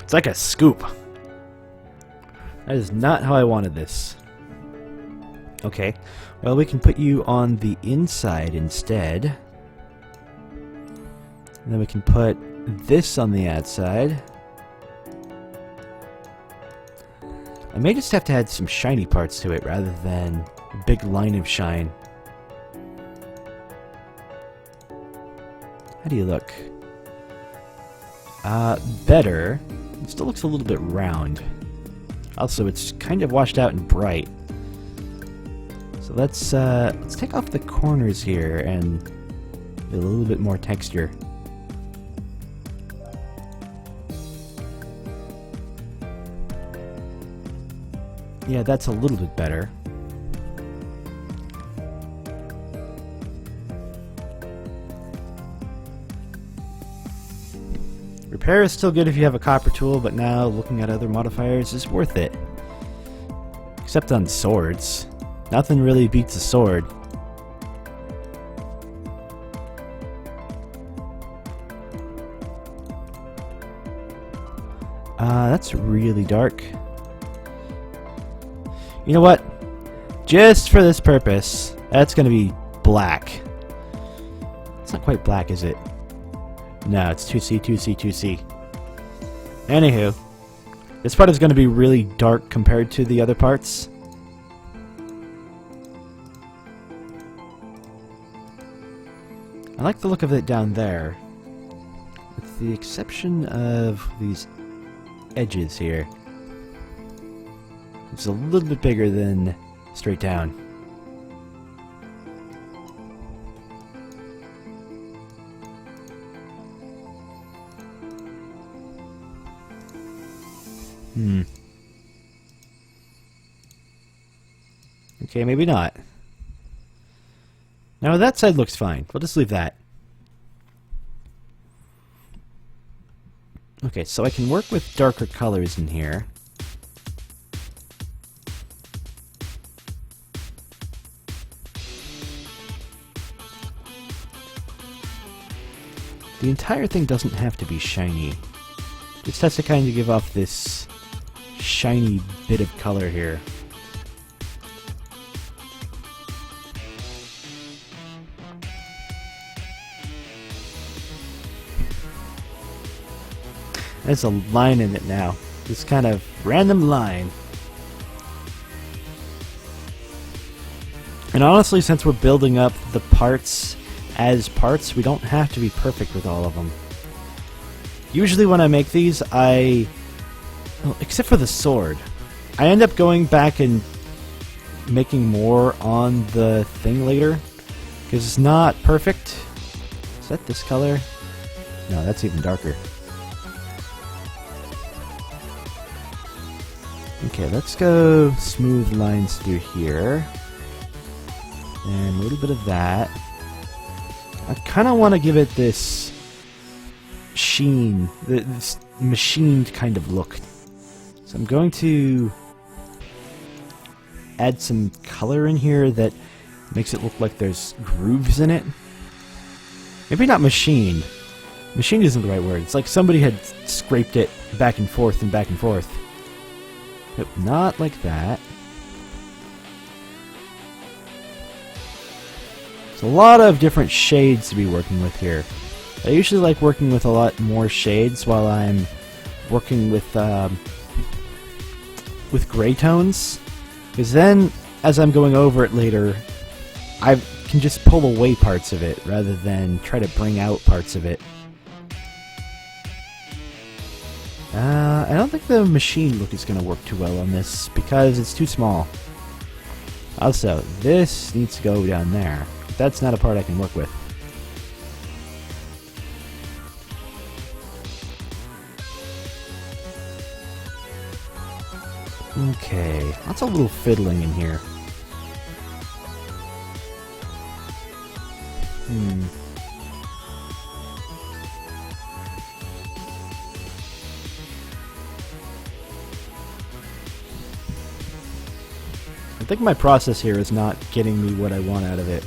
It's like a scoop. That is not how I wanted this. Okay, well we can put you on the inside instead. And then we can put this on the outside. I may just have to add some shiny parts to it rather than a big line of shine. How do you look? Better. It still looks a little bit round. Also, it's kind of washed out and bright. So let's take off the corners here and get a little bit more texture. Yeah, that's a little bit better. Repair is still good if you have a copper tool, but now looking at other modifiers is worth it. Except on swords. Nothing really beats a sword. That's really dark. You know what? Just for this purpose, that's gonna be black. It's not quite black, is it? No, it's 2C, 2C, 2C. Anywho, this part is gonna be really dark compared to the other parts. I like the look of it down there, with the exception of these edges here. It's a little bit bigger than straight down. Okay, maybe not. Now that side looks fine. We'll just leave that. Okay, so I can work with darker colors in here. The entire thing doesn't have to be shiny. It just has to kind of give off this shiny bit of color here. There's a line in it now. This kind of random line. And honestly, since we're building up the parts as parts, we don't have to be perfect with all of them. Usually when I make these, well, except for the sword, I end up going back and making more on the thing later, because it's not perfect. Is that this color? No, that's even darker. Okay, let's go smooth lines through here. And a little bit of that. I kind of want to give it this sheen, this machined kind of look. So I'm going to add some color in here that makes it look like there's grooves in it. Maybe not machined. Machined isn't the right word. It's like somebody had scraped it back and forth and back and forth. But not like that. There's a lot of different shades to be working with here. I usually like working with a lot more shades while I'm working with gray tones, because then as I'm going over it later, I can just pull away parts of it rather than try to bring out parts of it. I don't think the machine look is going to work too well on this because it's too small. Also, this needs to go down there. That's not a part I can work with. Okay, lots of little fiddling in here. I think my process here is not getting me what I want out of it.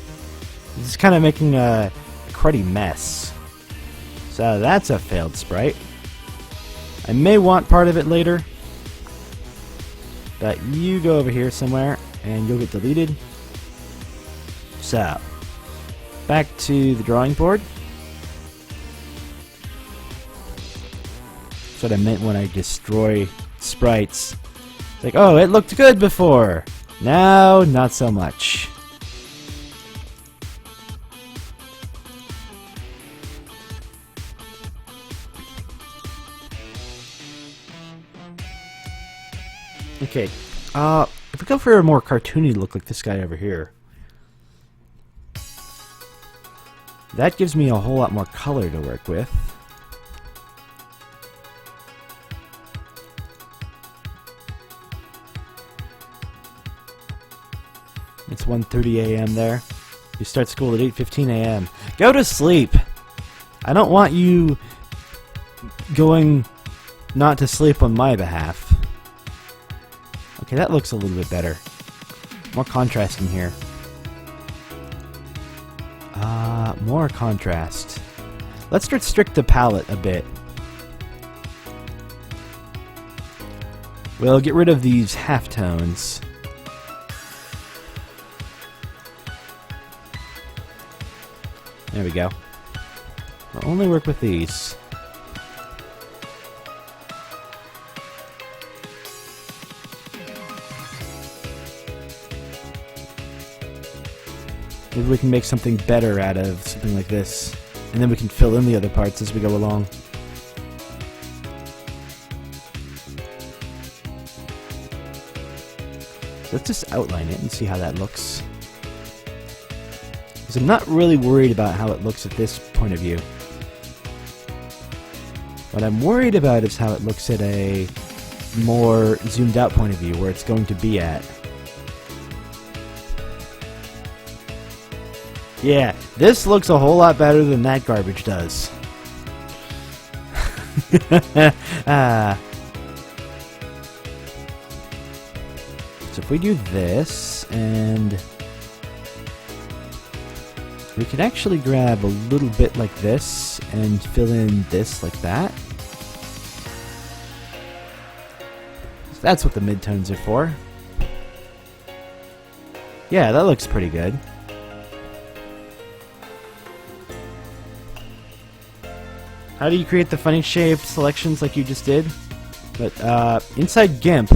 It's kind of making a cruddy mess. So that's a failed sprite. I may want part of it later, but you go over here somewhere and you'll get deleted. So, back to the drawing board. That's what I meant when I destroy sprites. It's like, oh, it looked good before. Now, not so much. Okay, if we go for a more cartoony look like this guy over here, that gives me a whole lot more color to work with. It's 1:30 a.m. there. You start school at 8:15 a.m. Go to sleep! I don't want you going not to sleep on my behalf. Okay, that looks a little bit better. More contrast in here. More contrast. Let's restrict the palette a bit. We'll get rid of these halftones. There we go. We'll only work with these. Maybe we can make something better out of something like this, and then we can fill in the other parts as we go along. Let's just outline it and see how that looks. Because I'm not really worried about how it looks at this point of view. What I'm worried about is how it looks at a more zoomed out point of view where it's going to be at. Yeah, this looks a whole lot better than that garbage does. So if we do this, and we can actually grab a little bit like this and fill in this like that. So that's what the midtones are for. Yeah, that looks pretty good. How do you create the funny shape selections like you just did? But inside GIMP,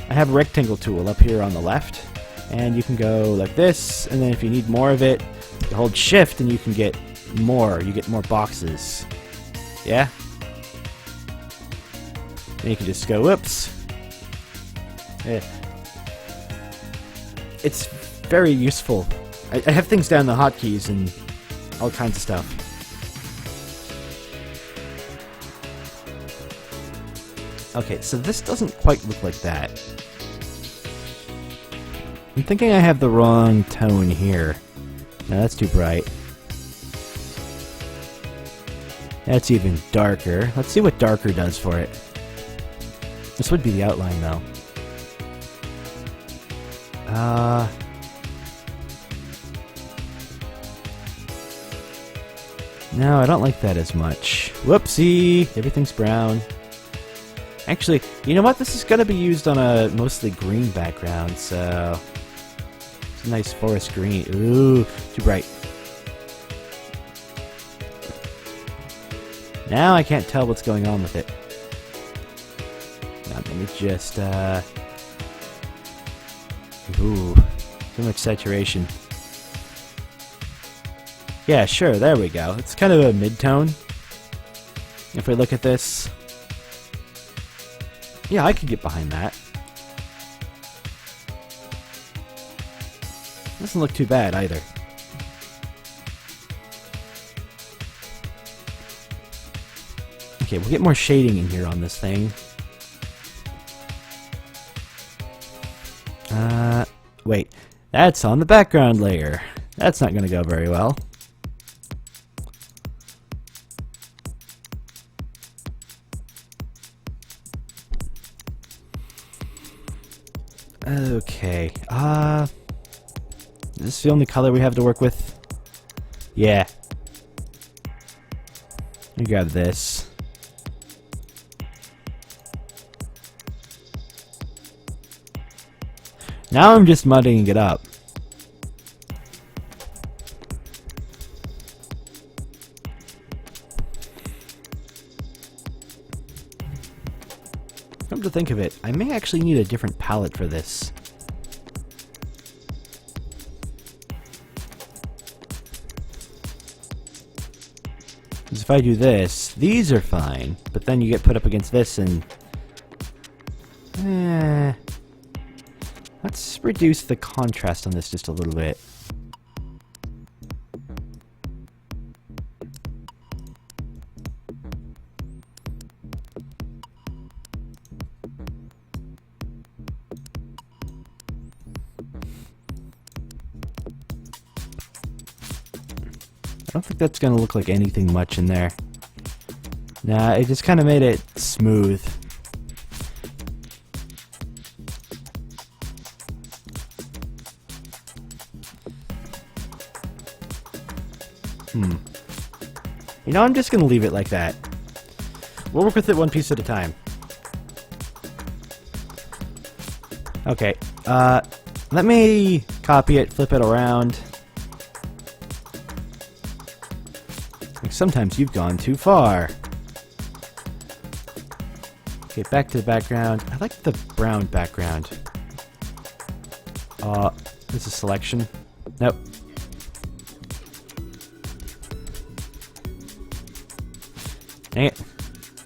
I have a rectangle tool up here on the left, and you can go like this, and then if you need more of it, you hold shift and you can get more. You get more boxes. Yeah? And you can just go, whoops. Yeah. It's very useful. I have things down the hotkeys and all kinds of stuff. Okay, so this doesn't quite look like that. I'm thinking I have the wrong tone here. No, that's too bright. That's even darker. Let's see what darker does for it. This would be the outline, though. No, I don't like that as much. Whoopsie! Everything's brown. Actually, you know what? This is going to be used on a mostly green background, so... It's a nice forest green. Ooh, too bright. Now I can't tell what's going on with it. Now, let me just, Ooh, too much saturation. Yeah, sure, there we go. It's kind of a mid-tone. If we look at this... Yeah, I could get behind that. Doesn't look too bad either. Okay, we'll get more shading in here on this thing. Wait. That's on the background layer. That's not going to go very well. Okay, is this the only color we have to work with? Yeah. Let me grab this. Now I'm just muddying it up. Come to think of it, I may actually need a different palette for this. Because if I do this, these are fine, but then you get put up against this and... Let's reduce the contrast on this just a little bit. I don't think that's going to look like anything much in there. Nah, it just kind of made it smooth. You know, I'm just going to leave it like that. We'll work with it one piece at a time. Okay, let me copy it, flip it around. Like sometimes you've gone too far. Okay, back to the background. I like the brown background. This is selection. Nope. Dang it.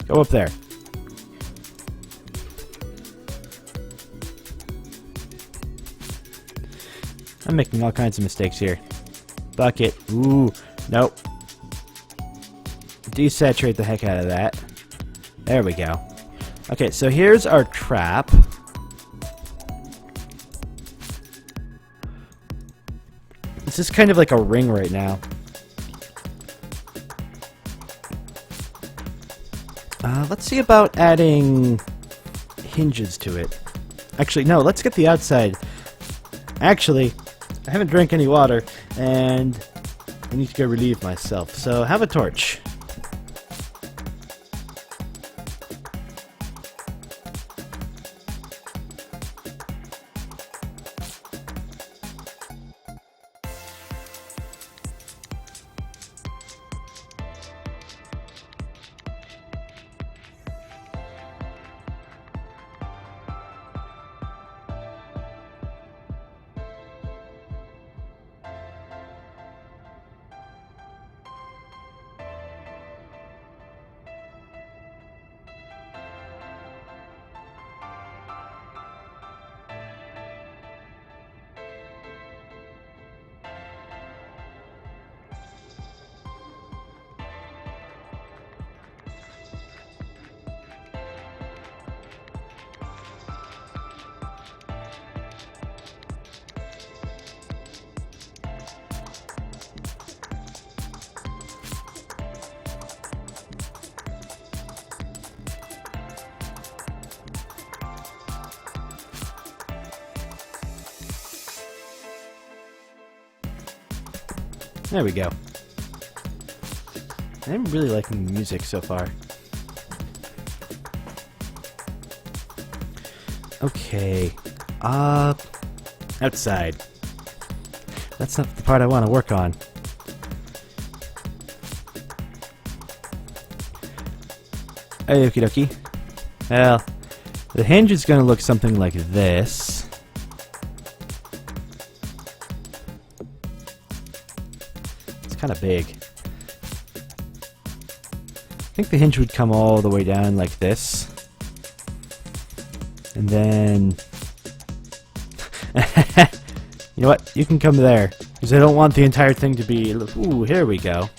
Go up there. I'm making all kinds of mistakes here. Bucket. Ooh. Nope. Desaturate the heck out of that. There we go. Okay, so here's our trap. This is kind of like a ring right now. Let's see about adding hinges to it. Actually, no, let's get the outside. Actually, I haven't drank any water, and I need to go relieve myself. So, have a torch. There we go. I'm really liking the music so far. Okay. Outside. That's not the part I want to work on. Okie dokie. Well, the hinge is going to look something like this. Kind of big. I think the hinge would come all the way down like this, and then you know what? You can come there because I don't want the entire thing to be. Ooh, here we go.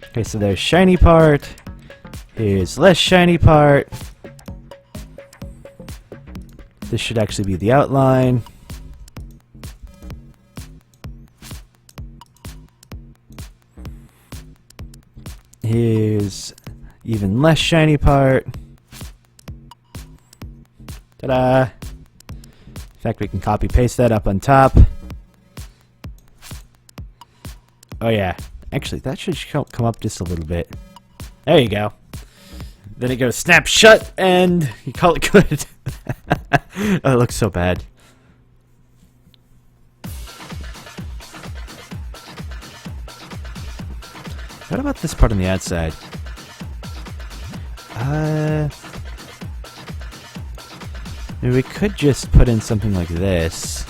Okay, so there's shiny part. Here's less shiny part. This should actually be the outline. Here's even less shiny part. Ta-da! In fact, we can copy paste that up on top. Oh yeah, actually that should come up just a little bit. There you go. Then it goes snap shut and you call it good. Oh, it looks so bad. What about this part on the outside? Maybe we could just put in something like this.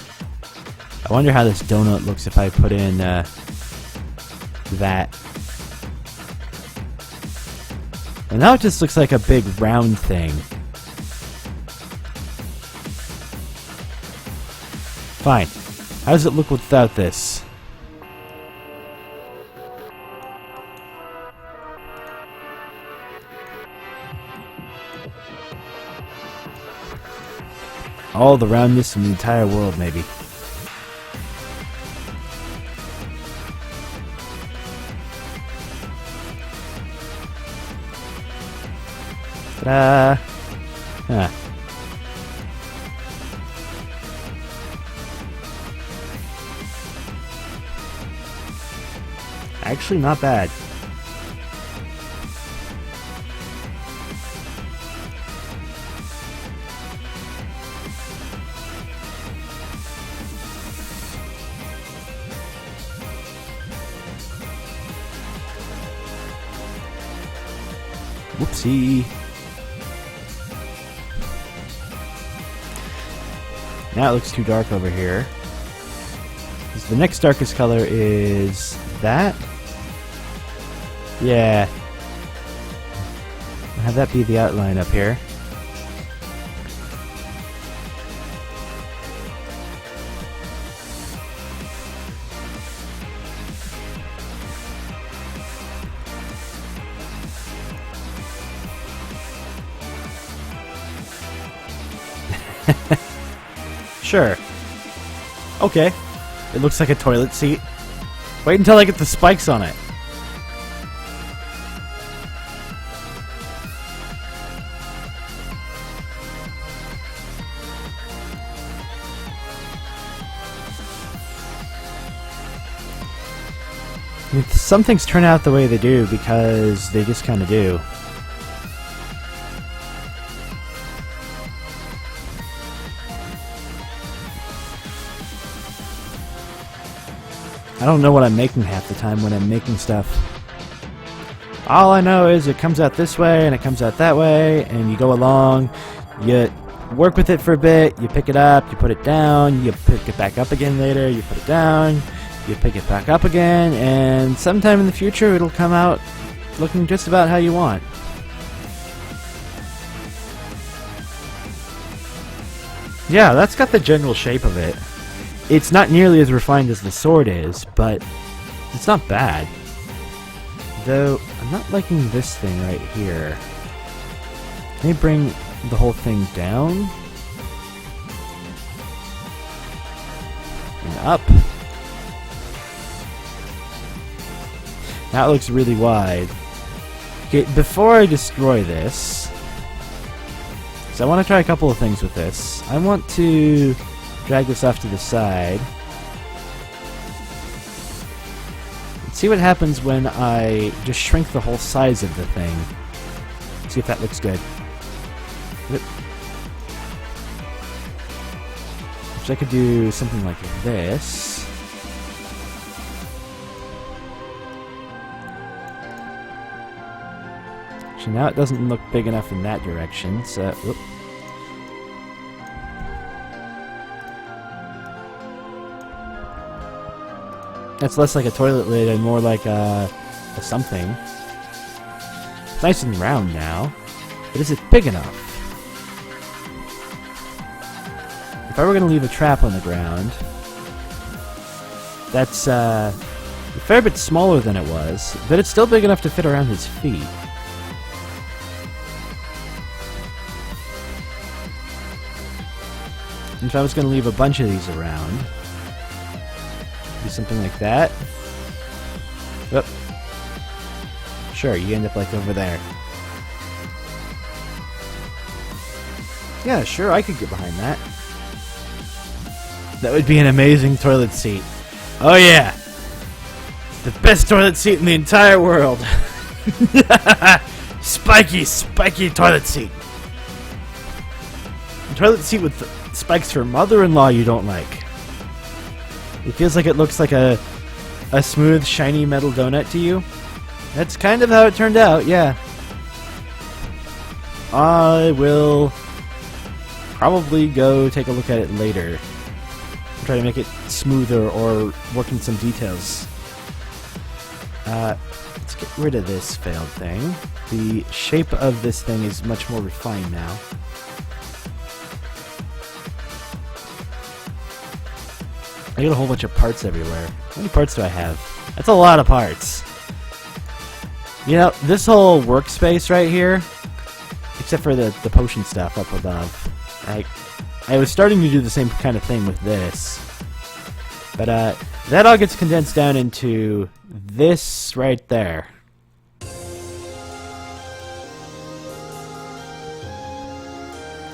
I wonder how this donut looks if I put in that. And now it just looks like a big round thing. Fine. How does it look without this? All the roundness in the entire world, maybe. Ta-da! Huh. Actually, not bad. Whoopsie. Now it looks too dark over here. The next darkest color is that. Yeah. I'll have that be the outline up here. Sure. Okay. It looks like a toilet seat. Wait until I get the spikes on it. Some things turn out the way they do because they just kind of do. I don't know what I'm making half the time when I'm making stuff. All I know is it comes out this way and it comes out that way, and you go along, you work with it for a bit, you pick it up, you put it down, you pick it back up again later, you put it down, you pick it back up again, and sometime in the future it'll come out looking just about how you want. Yeah, that's got the general shape of it. It's not nearly as refined as the sword is, but it's not bad. Though, I'm not liking this thing right here. Let me bring the whole thing down. And up. That looks really wide. Okay, before I destroy this, so I want to try a couple of things with this. I want to drag this off to the side. And see what happens when I just shrink the whole size of the thing. See if that looks good. Which I could do something like this. So now it doesn't look big enough in that direction, so... Whoop. That's less like a toilet lid and more like a something. It's nice and round now, but is it big enough? If I were going to leave a trap on the ground, that's a fair bit smaller than it was, but it's still big enough to fit around his feet. And if I was going to leave a bunch of these around, do something like that. Oop. Sure, you end up like over there. Yeah, sure, I could get behind that. That would be an amazing toilet seat. Oh yeah! The best toilet seat in the entire world! Spiky, spiky toilet seat! A toilet seat with spikes for mother-in-law you don't like. It feels like it looks like a smooth, shiny metal donut to you. That's kind of how it turned out, yeah. I will probably go take a look at it later. Try to make it smoother or work in some details. Let's get rid of this failed thing. The shape of this thing is much more refined now. I got a whole bunch of parts everywhere. How many parts do I have? That's a lot of parts. You know, this whole workspace right here, except for the potion stuff up above, I was starting to do the same kind of thing with this. But that all gets condensed down into this right there.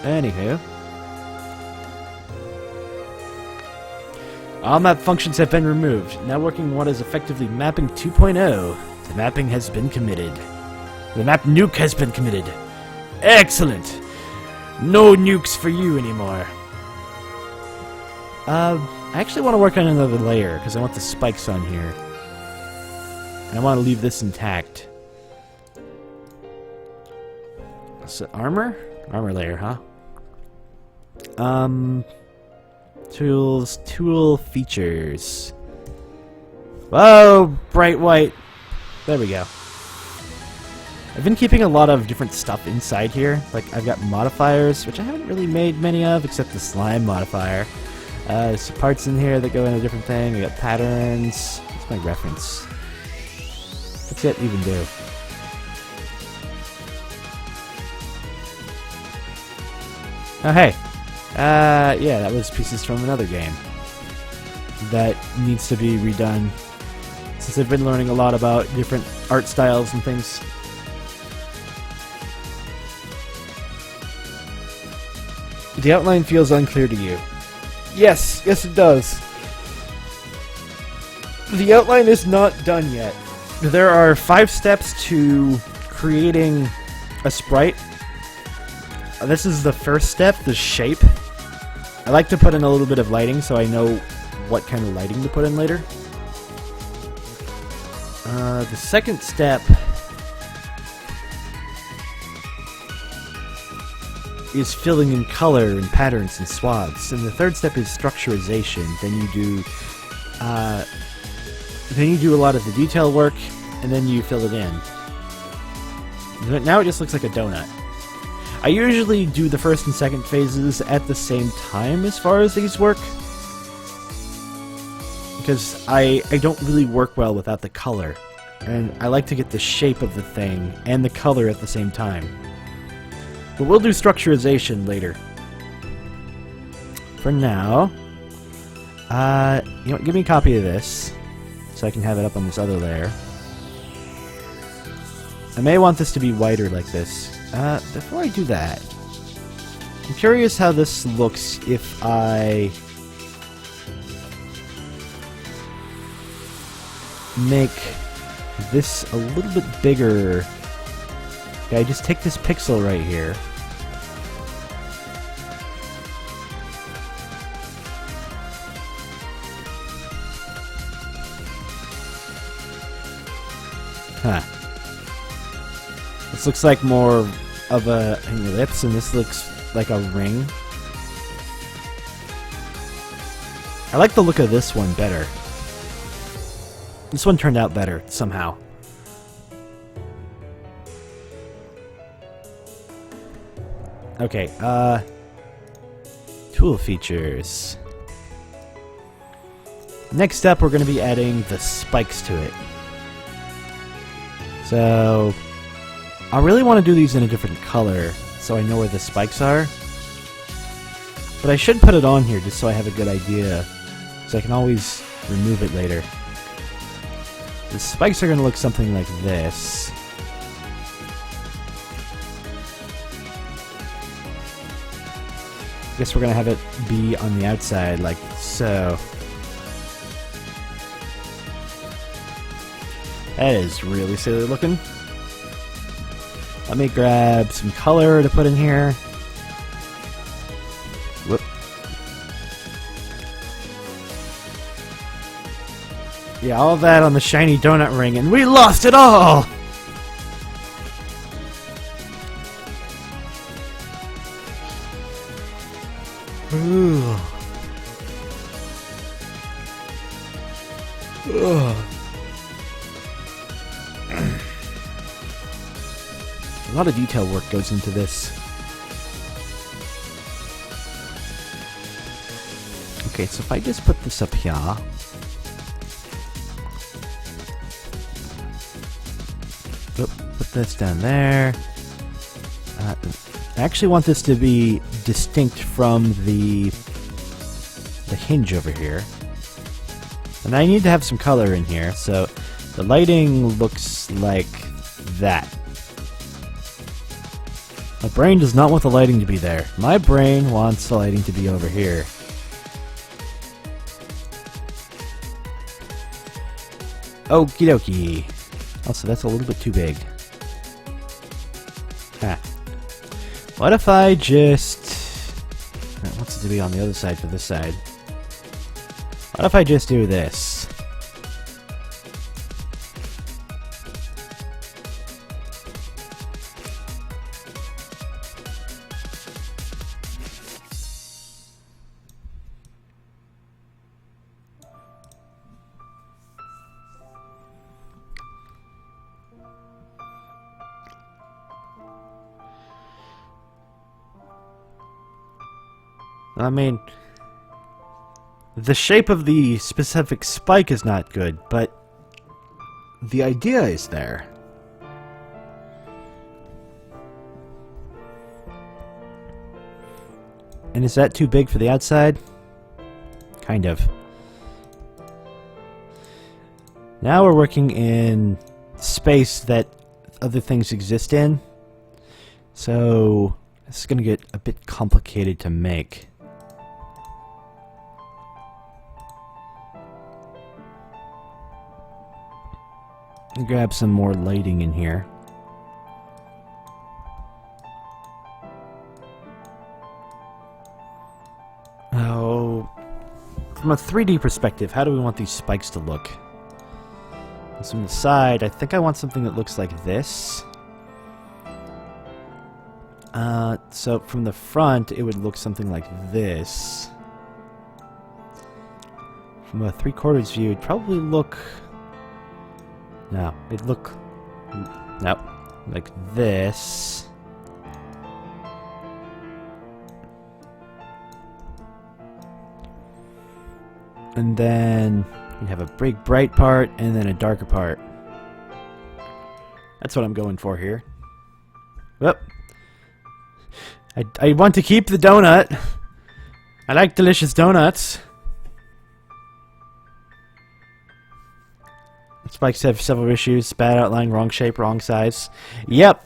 Anywho. All map functions have been removed. Now working what is effectively mapping 2.0. The mapping has been committed. The map nuke has been committed. Excellent! No nukes for you anymore. I actually want to work on another layer, because I want the spikes on here. And I want to leave this intact. So, armor? Armor layer, huh? Tools, tool features. Whoa, bright white. There we go. I've been keeping a lot of different stuff inside here. Like, I've got modifiers, which I haven't really made many of, except the slime modifier. There's some parts in here that go in a different thing. I got patterns. What's my reference? What's that even do? Oh, hey. Yeah, that was pieces from another game that needs to be redone, since I've been learning a lot about different art styles and things. The outline feels unclear to you. Yes, it does. The outline is not done yet. There are 5 steps to creating a sprite. This is the first step, the shape. I like to put in a little bit of lighting so I know what kind of lighting to put in later. The second step is filling in color and patterns and swaths, and the third step is structurization. Then you do a lot of the detail work, and then you fill it in. Now it just looks like a donut. I usually do the first and second phases at the same time as far as these work, because I don't really work well without the color, and I like to get the shape of the thing and the color at the same time. But we'll do structurization later. For now, you know, give me a copy of this so I can have it up on this other layer. I may want this to be wider like this. Before I do that, I'm curious how this looks if I make this a little bit bigger. Okay, I just take this pixel right here. Huh. This looks like more of an ellipse, and this looks like a ring. I like the look of this one better. This one turned out better, somehow. Okay, tool features. Next up, we're going to be adding the spikes to it. So, I really want to do these in a different color, so I know where the spikes are. But I should put it on here just so I have a good idea, so I can always remove it later. The spikes are going to look something like this. I guess we're going to have it be on the outside, like so. That is really silly looking. Let me grab some color to put in here. Whoop. Yeah, all of that on the shiny donut ring, and we lost it all! Ooh. Ugh. A lot of detail work goes into this. Okay, so if I just put this up here. Put this down there. I actually want this to be distinct from the hinge over here. And I need to have some color in here, so the lighting looks like that. My brain does not want the lighting to be there. My brain wants the lighting to be over here. Okie dokie. Also, that's a little bit too big. Ah. What if I just... I want it to be on the other side for this side. What if I just do this? I mean, the shape of the specific spike is not good, but the idea is there. And is that too big for the outside? Kind of. Now we're working in space that other things exist in. So this is going to get a bit complicated to make. Let me grab some more lighting in here. Oh, from a 3D perspective, how do we want these spikes to look? So from the side, I think I want something that looks like this. So from the front, it would look something like this. From a 3/4 view, it'd probably look... No, it'd look... No, like this. And then we have a big bright part and then a darker part. That's what I'm going for here. Whoop. I want to keep the donut. I like delicious donuts. Spikes have several issues. Bad outline, wrong shape, wrong size. Yep.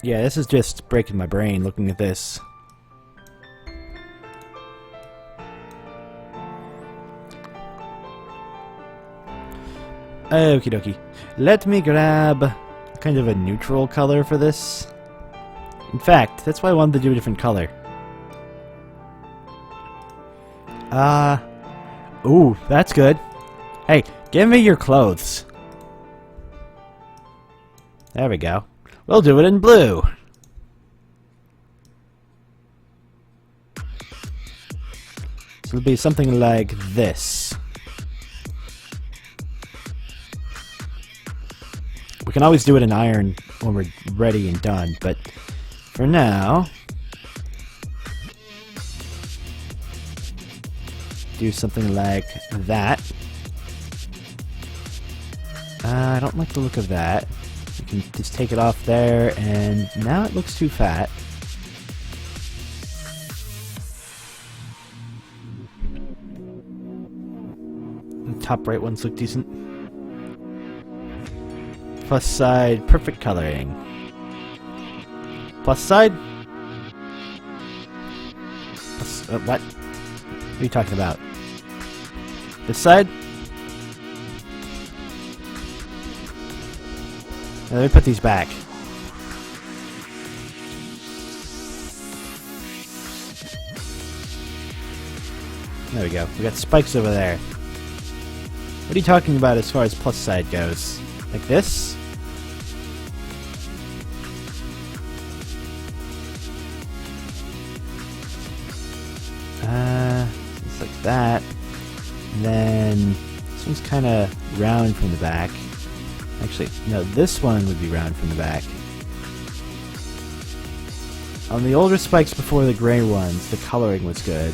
Yeah, this is just breaking my brain looking at this. Okie dokie. Let me grab kind of a neutral color for this. In fact, that's why I wanted to do a different color. Ooh, that's good. Hey, give me your clothes. There we go. We'll do it in blue. So it'll be something like this. We can always do it in iron when we're ready and done, but for now, do something like that. I don't like the look of that. You can just take it off there, and now it looks too fat. The top right ones look decent. Plus side, perfect coloring. Plus side? Plus, what? What are you talking about? This side? Now, let me put these back. There we go. We got spikes over there. What are you talking about as far as plus side goes? Like this? It's like that. And then this one's kind of round from the back. Actually, no, this one would be round from the back. On the older spikes before the gray ones, the coloring was good.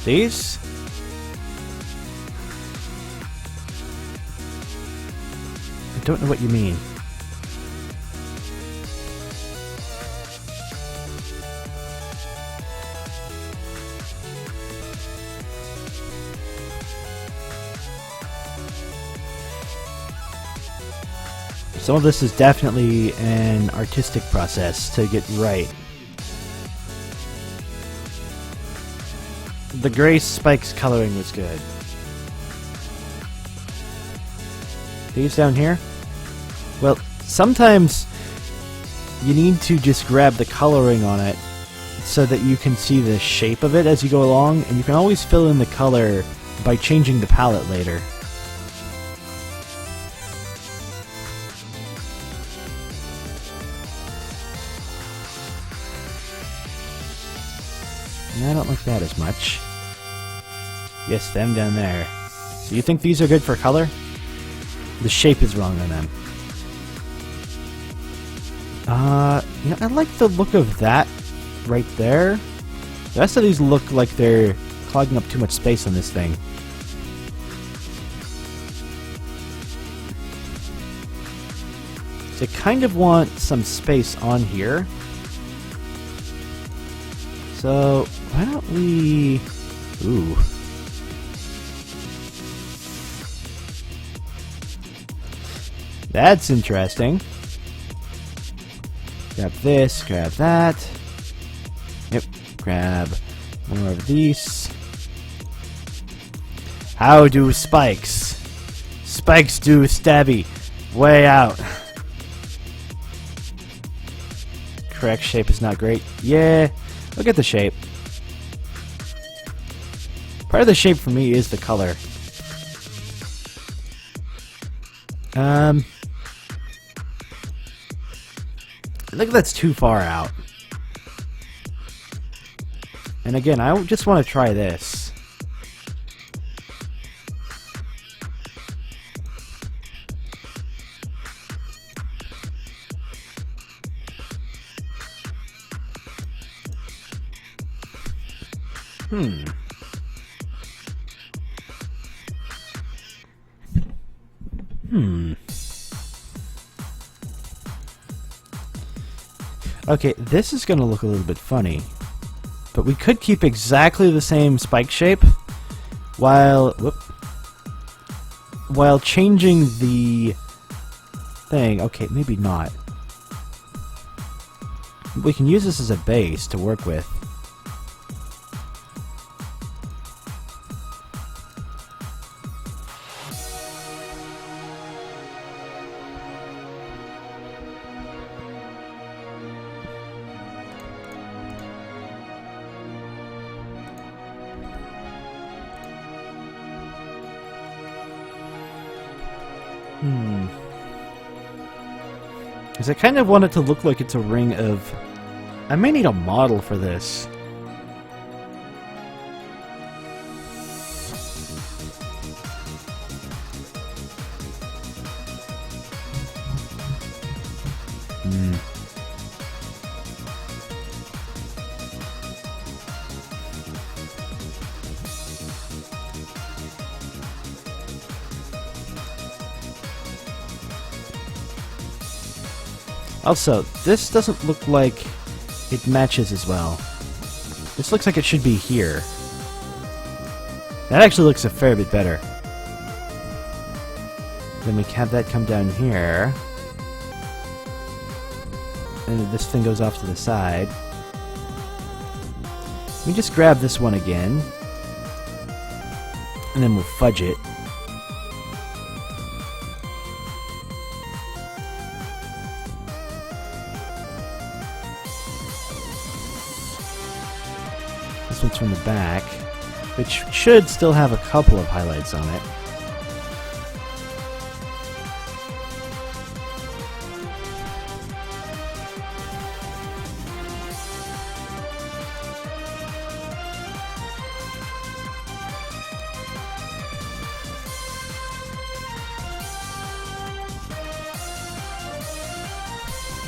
These? I don't know what you mean. Some of this is definitely an artistic process to get right. The gray spikes coloring was good. These down here? Well, sometimes you need to just grab the coloring on it so that you can see the shape of it as you go along, and you can always fill in the color by changing the palette later. I don't like that as much. Yes, them down there. So you think these are good for color? The shape is wrong on them. You know, I like the look of that right there. The rest of these look like they're clogging up too much space on this thing. So I kind of want some space on here. So why don't we... Ooh. That's interesting. Grab this, grab that. Yep, grab more of these. How do spikes? Spikes do stabby. Way out. Correct shape is not great. Yeah, look at the shape. Part of the shape for me is the color. I think that's too far out. And again, I just want to try this. Okay, this is going to look a little bit funny. But we could keep exactly the same spike shape while changing the thing. Okay, maybe not. We can use this as a base to work with. Because I kind of want it to look like it's a ring of... I may need a model for this. Also, this doesn't look like it matches as well. This looks like it should be here. That actually looks a fair bit better. Then we have that come down here. And this thing goes off to the side. We just grab this one again. And then we'll fudge it. This one's from the back, which should still have a couple of highlights on it.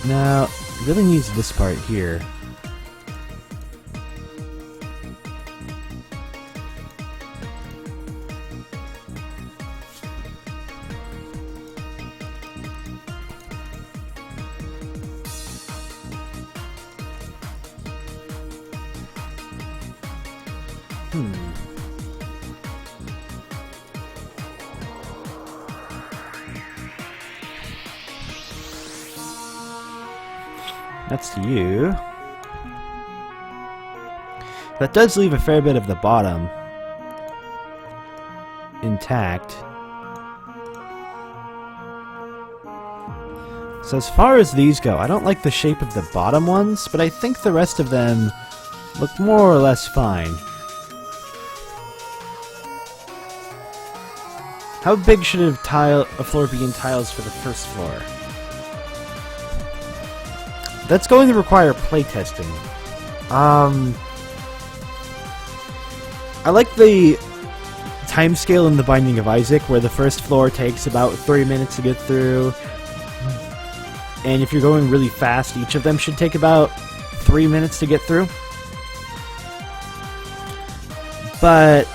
Now, it really needs this part here. That's to you. That does leave a fair bit of the bottom intact. So as far as these go, I don't like the shape of the bottom ones, but I think the rest of them look more or less fine. How big should a floor be in tiles for the first floor? That's going to require playtesting. I like the time scale in The Binding of Isaac, where the first floor takes about 3 minutes to get through. And if you're going really fast, each of them should take about 3 minutes to get through. But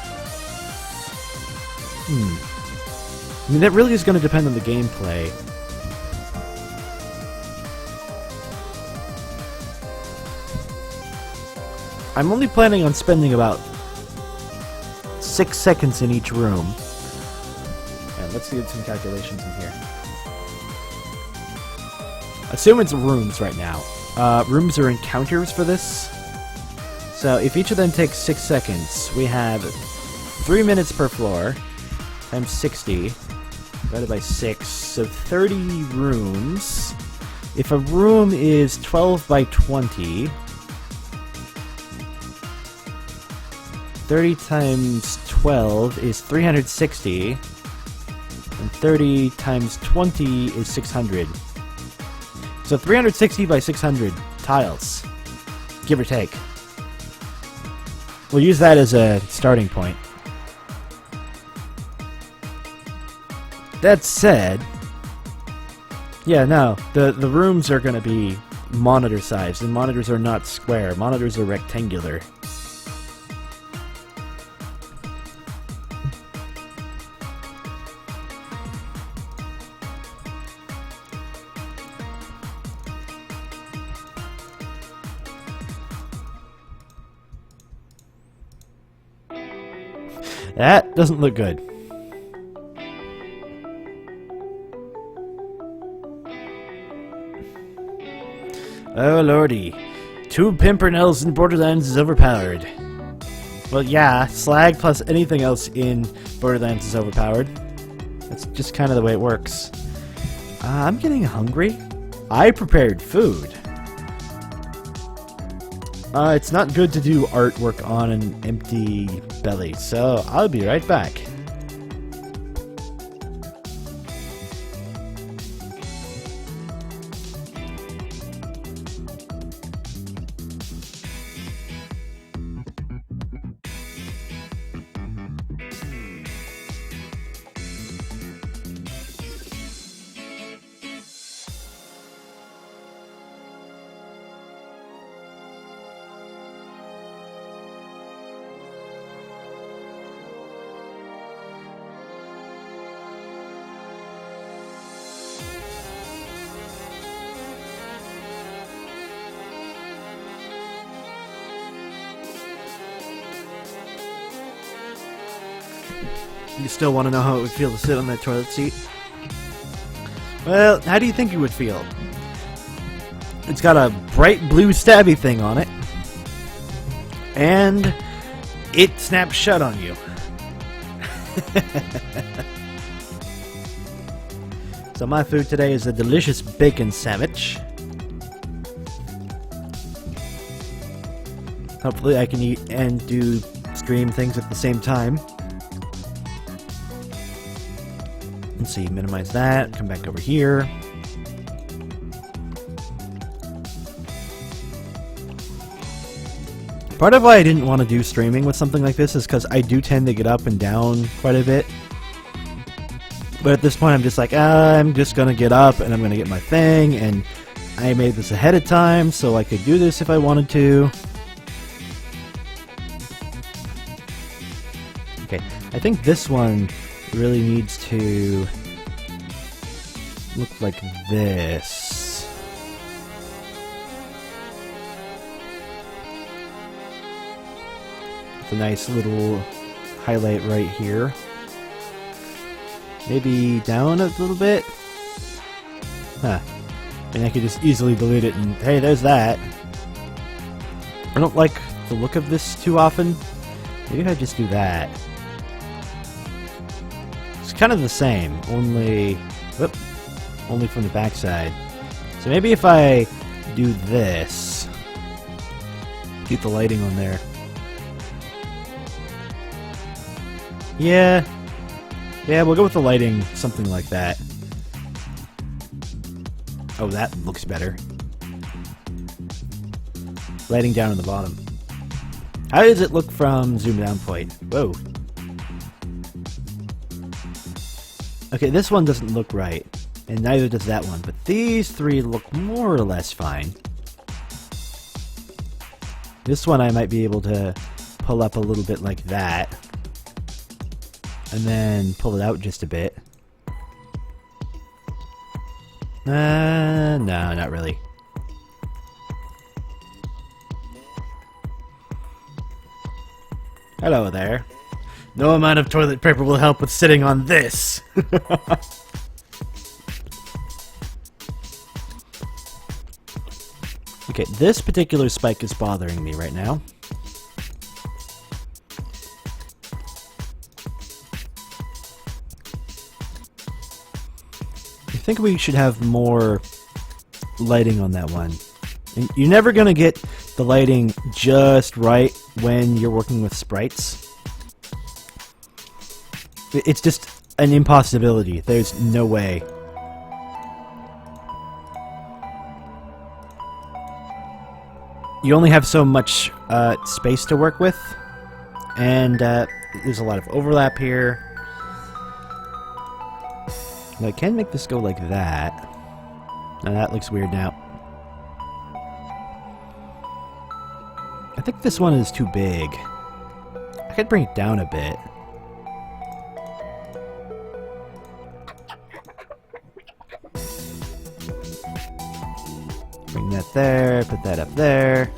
I mean, that really is going to depend on the gameplay. I'm only planning on spending about 6 seconds in each room. And let's do some calculations in here. Assume it's rooms right now. Rooms are encounters for this. So if each of them takes 6 seconds, we have 3 minutes per floor times 60 divided by 6, so 30 rooms. If a room is 12 by 20, 30 times 12 is 360, and 30 times 20 is 600. So 360 by 600 tiles, give or take. We'll use that as a starting point. That said, yeah, no, the rooms are going to be monitor sized, and monitors are not square. Monitors are rectangular. That doesn't look good. Oh lordy. 2 Pimpernels in Borderlands is overpowered. Well, yeah, slag plus anything else in Borderlands is overpowered. That's just kind of the way it works. I'm getting hungry. I prepared food. It's not good to do artwork on an empty belly, so I'll be right back. You still want to know how it would feel to sit on that toilet seat? Well, how do you think you would feel? It's got a bright blue stabby thing on it, and it snaps shut on you. So my food today is a delicious bacon sandwich. Hopefully I can eat and do stream things at the same time. Let's see, minimize that, come back over here. Part of why I didn't want to do streaming with something like this is because I do tend to get up and down quite a bit. But at this point I'm just like, I'm just going to get up and I'm going to get my thing, and I made this ahead of time so I could do this if I wanted to. Okay, I think this one really needs to look like this. It's a nice little highlight right here. Maybe down a little bit? Huh. I mean, I could just easily delete it and, hey, there's that. I don't like the look of this too often. Maybe if I just do that. It's kind of the same, only from the backside. So maybe if I do this, keep the lighting on there. Yeah, we'll go with the lighting, something like that. Oh, that looks better. Lighting down on the bottom. How does it look from zoom down point? Whoa. Okay, this one doesn't look right, and neither does that one, but these three look more or less fine. This one I might be able to pull up a little bit like that. And then pull it out just a bit. No, not really. Hello there. No amount of toilet paper will help with sitting on this. Okay, this particular spike is bothering me right now. I think we should have more lighting on that one. And you're never going to get the lighting just right when you're working with sprites. It's just an impossibility. There's no way. You only have so much space to work with, and there's a lot of overlap here. Now, I can make this go like that. Now that looks weird now. I think this one is too big. I could bring it down a bit. Bring that there, put that up there.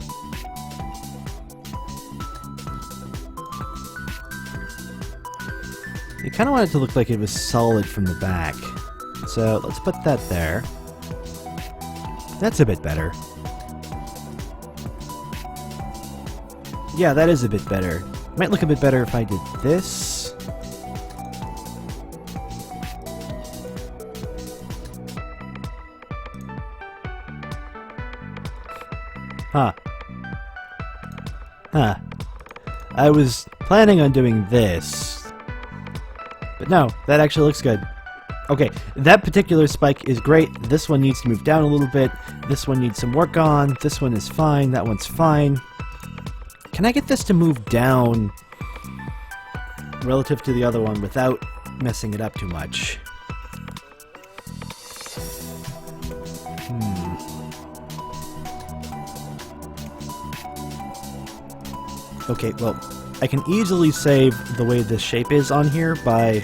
You kind of want it to look like it was solid from the back. So let's put that there. That's a bit better. Yeah, that is a bit better. Might look a bit better if I did this. Huh. I was planning on doing this. But no, that actually looks good. Okay, that particular spike is great. This one needs to move down a little bit. This one needs some work on. This one is fine. That one's fine. Can I get this to move down relative to the other one without messing it up too much? Okay, well, I can easily save the way this shape is on here by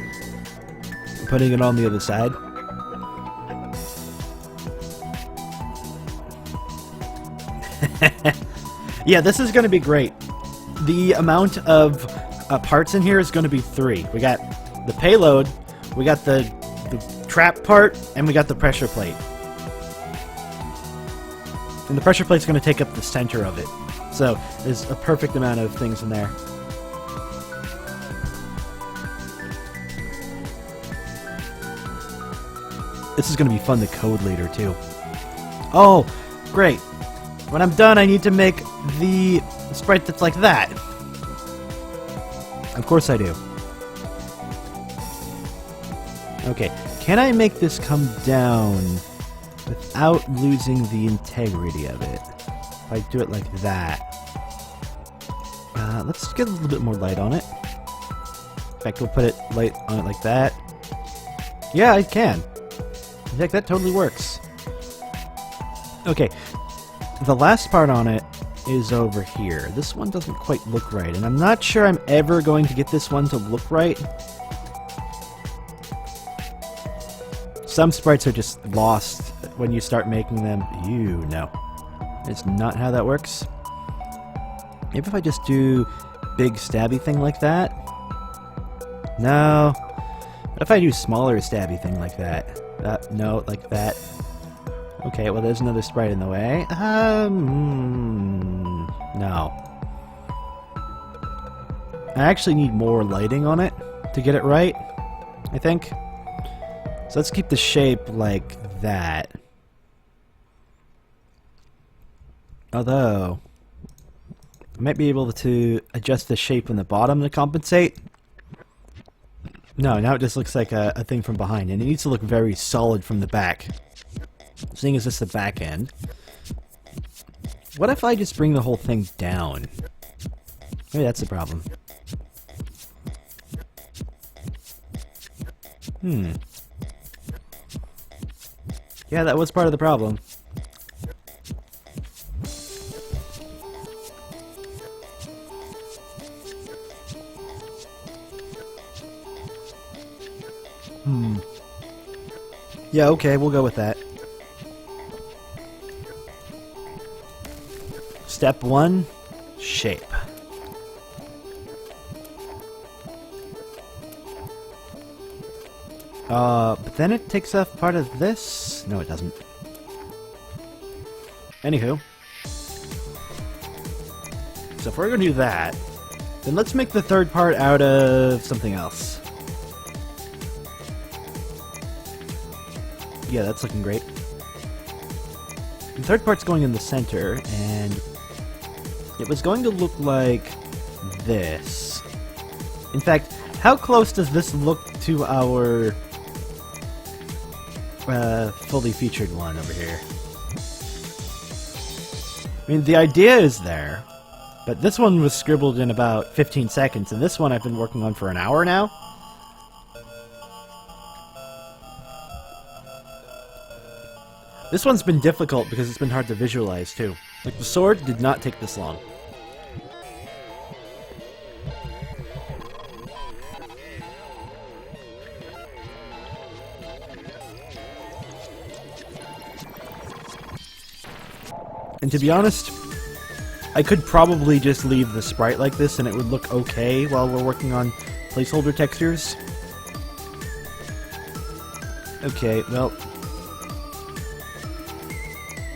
putting it on the other side. Yeah, this is going to be great. The amount of parts in here is going to be 3. We got the payload, we got the trap part, and we got the pressure plate. And the pressure plate's going to take up the center of it. So there's a perfect amount of things in there. This is going to be fun to code later, too. Oh, great. When I'm done, I need to make the sprite that's like that. Of course I do. Okay, can I make this come down without losing the integrity of it? If I do it like that. Let's get a little bit more light on it. In fact, we'll put it light on it like that. Yeah, I can. In fact, that totally works. Okay, the last part on it is over here. This one doesn't quite look right, and I'm not sure I'm ever going to get this one to look right. Some sprites are just lost when you start making them. No. It's not how that works. Maybe if I just do big stabby thing like that? No. What if I do smaller stabby thing like that? No, like that. Okay, well there's another sprite in the way. No. I actually need more lighting on it to get it right, I think. So let's keep the shape like that. Although, I might be able to adjust the shape on the bottom to compensate. No, now it just looks like a thing from behind, and it needs to look very solid from the back. Seeing as this is the back end. What if I just bring the whole thing down? Maybe that's the problem. Yeah, that was part of the problem. Yeah, okay, we'll go with that. Step 1, shape. But then it takes off part of this? No, it doesn't. Anywho. So if we're going to do that, then let's make the third part out of something else. Yeah, that's looking great. The third part's going in the center, and it was going to look like this. In fact, how close does this look to our fully featured one over here? I mean, the idea is there, but this one was scribbled in about 15 seconds, and this one I've been working on for an hour now. This one's been difficult because it's been hard to visualize, too. Like, the sword did not take this long. And to be honest, I could probably just leave the sprite like this and it would look okay while we're working on placeholder textures. Okay, well,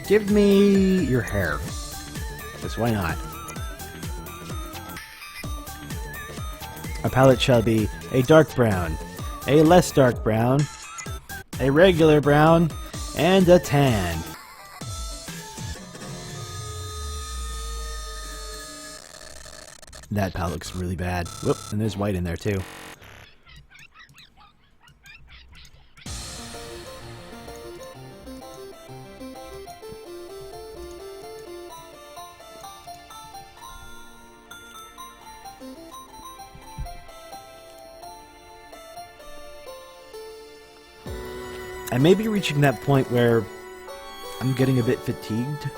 give me your hair. Because why not? Our palette shall be a dark brown, a less dark brown, a regular brown, and a tan. That palette looks really bad. Whoop, and there's white in there too. I may be reaching that point where I'm getting a bit fatigued.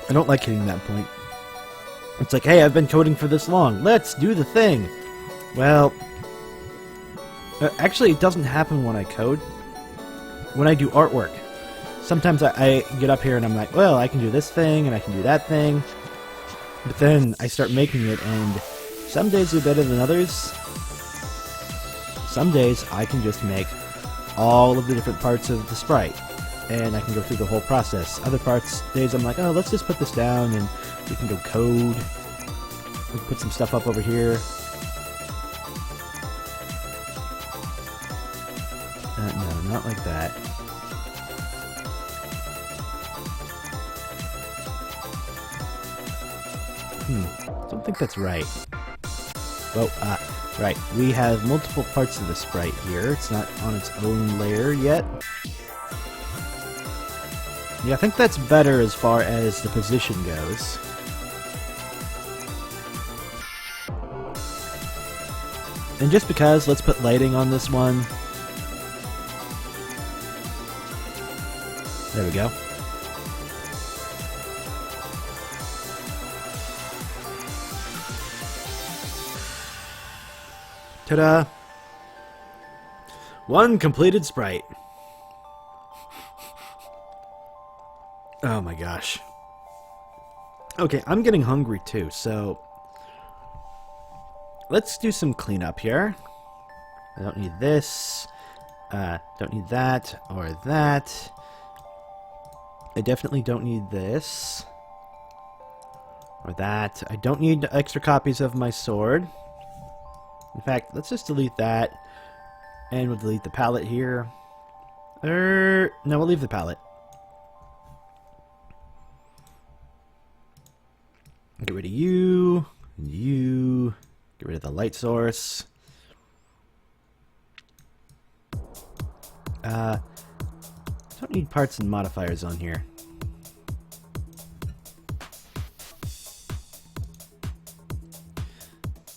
I don't like hitting that point. It's like, hey, I've been coding for this long. Let's do the thing. Well, actually, it doesn't happen when I code. When I do artwork. Sometimes I get up here and I'm like, well, I can do this thing and I can do that thing. But then I start making it, and some days are better than others. Some days I can just make all of the different parts of the sprite, and I can go through the whole process. Other days I'm like, oh, let's just put this down and we can go code. We can put some stuff up over here. No, not like that. Don't think that's right. Well, right. We have multiple parts of the sprite here. It's not on its own layer yet. Yeah, I think that's better as far as the position goes. And just because, let's put lighting on this one. There we go. Ta-da! One completed sprite. Oh my gosh. Okay, I'm getting hungry too, so let's do some cleanup here. I don't need this. Don't need that or that. I definitely don't need this or that. I don't need extra copies of my sword. In fact, let's just delete that, and we'll delete the palette here. No, we'll leave the palette. Get rid of you, and you. Get rid of the light source. Don't need parts and modifiers on here.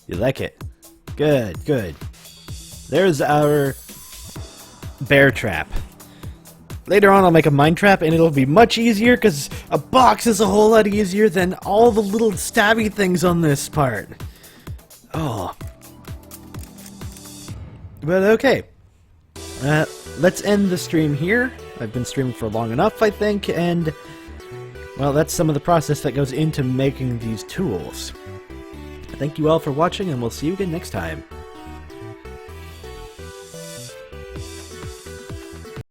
You like it? Good, good. There's our bear trap. Later on I'll make a mine trap and it'll be much easier because a box is a whole lot easier than all the little stabby things on this part. Oh. But okay. Let's end the stream here. I've been streaming for long enough, I think, and well, that's some of the process that goes into making these tools. Thank you all for watching, and we'll see you again next time.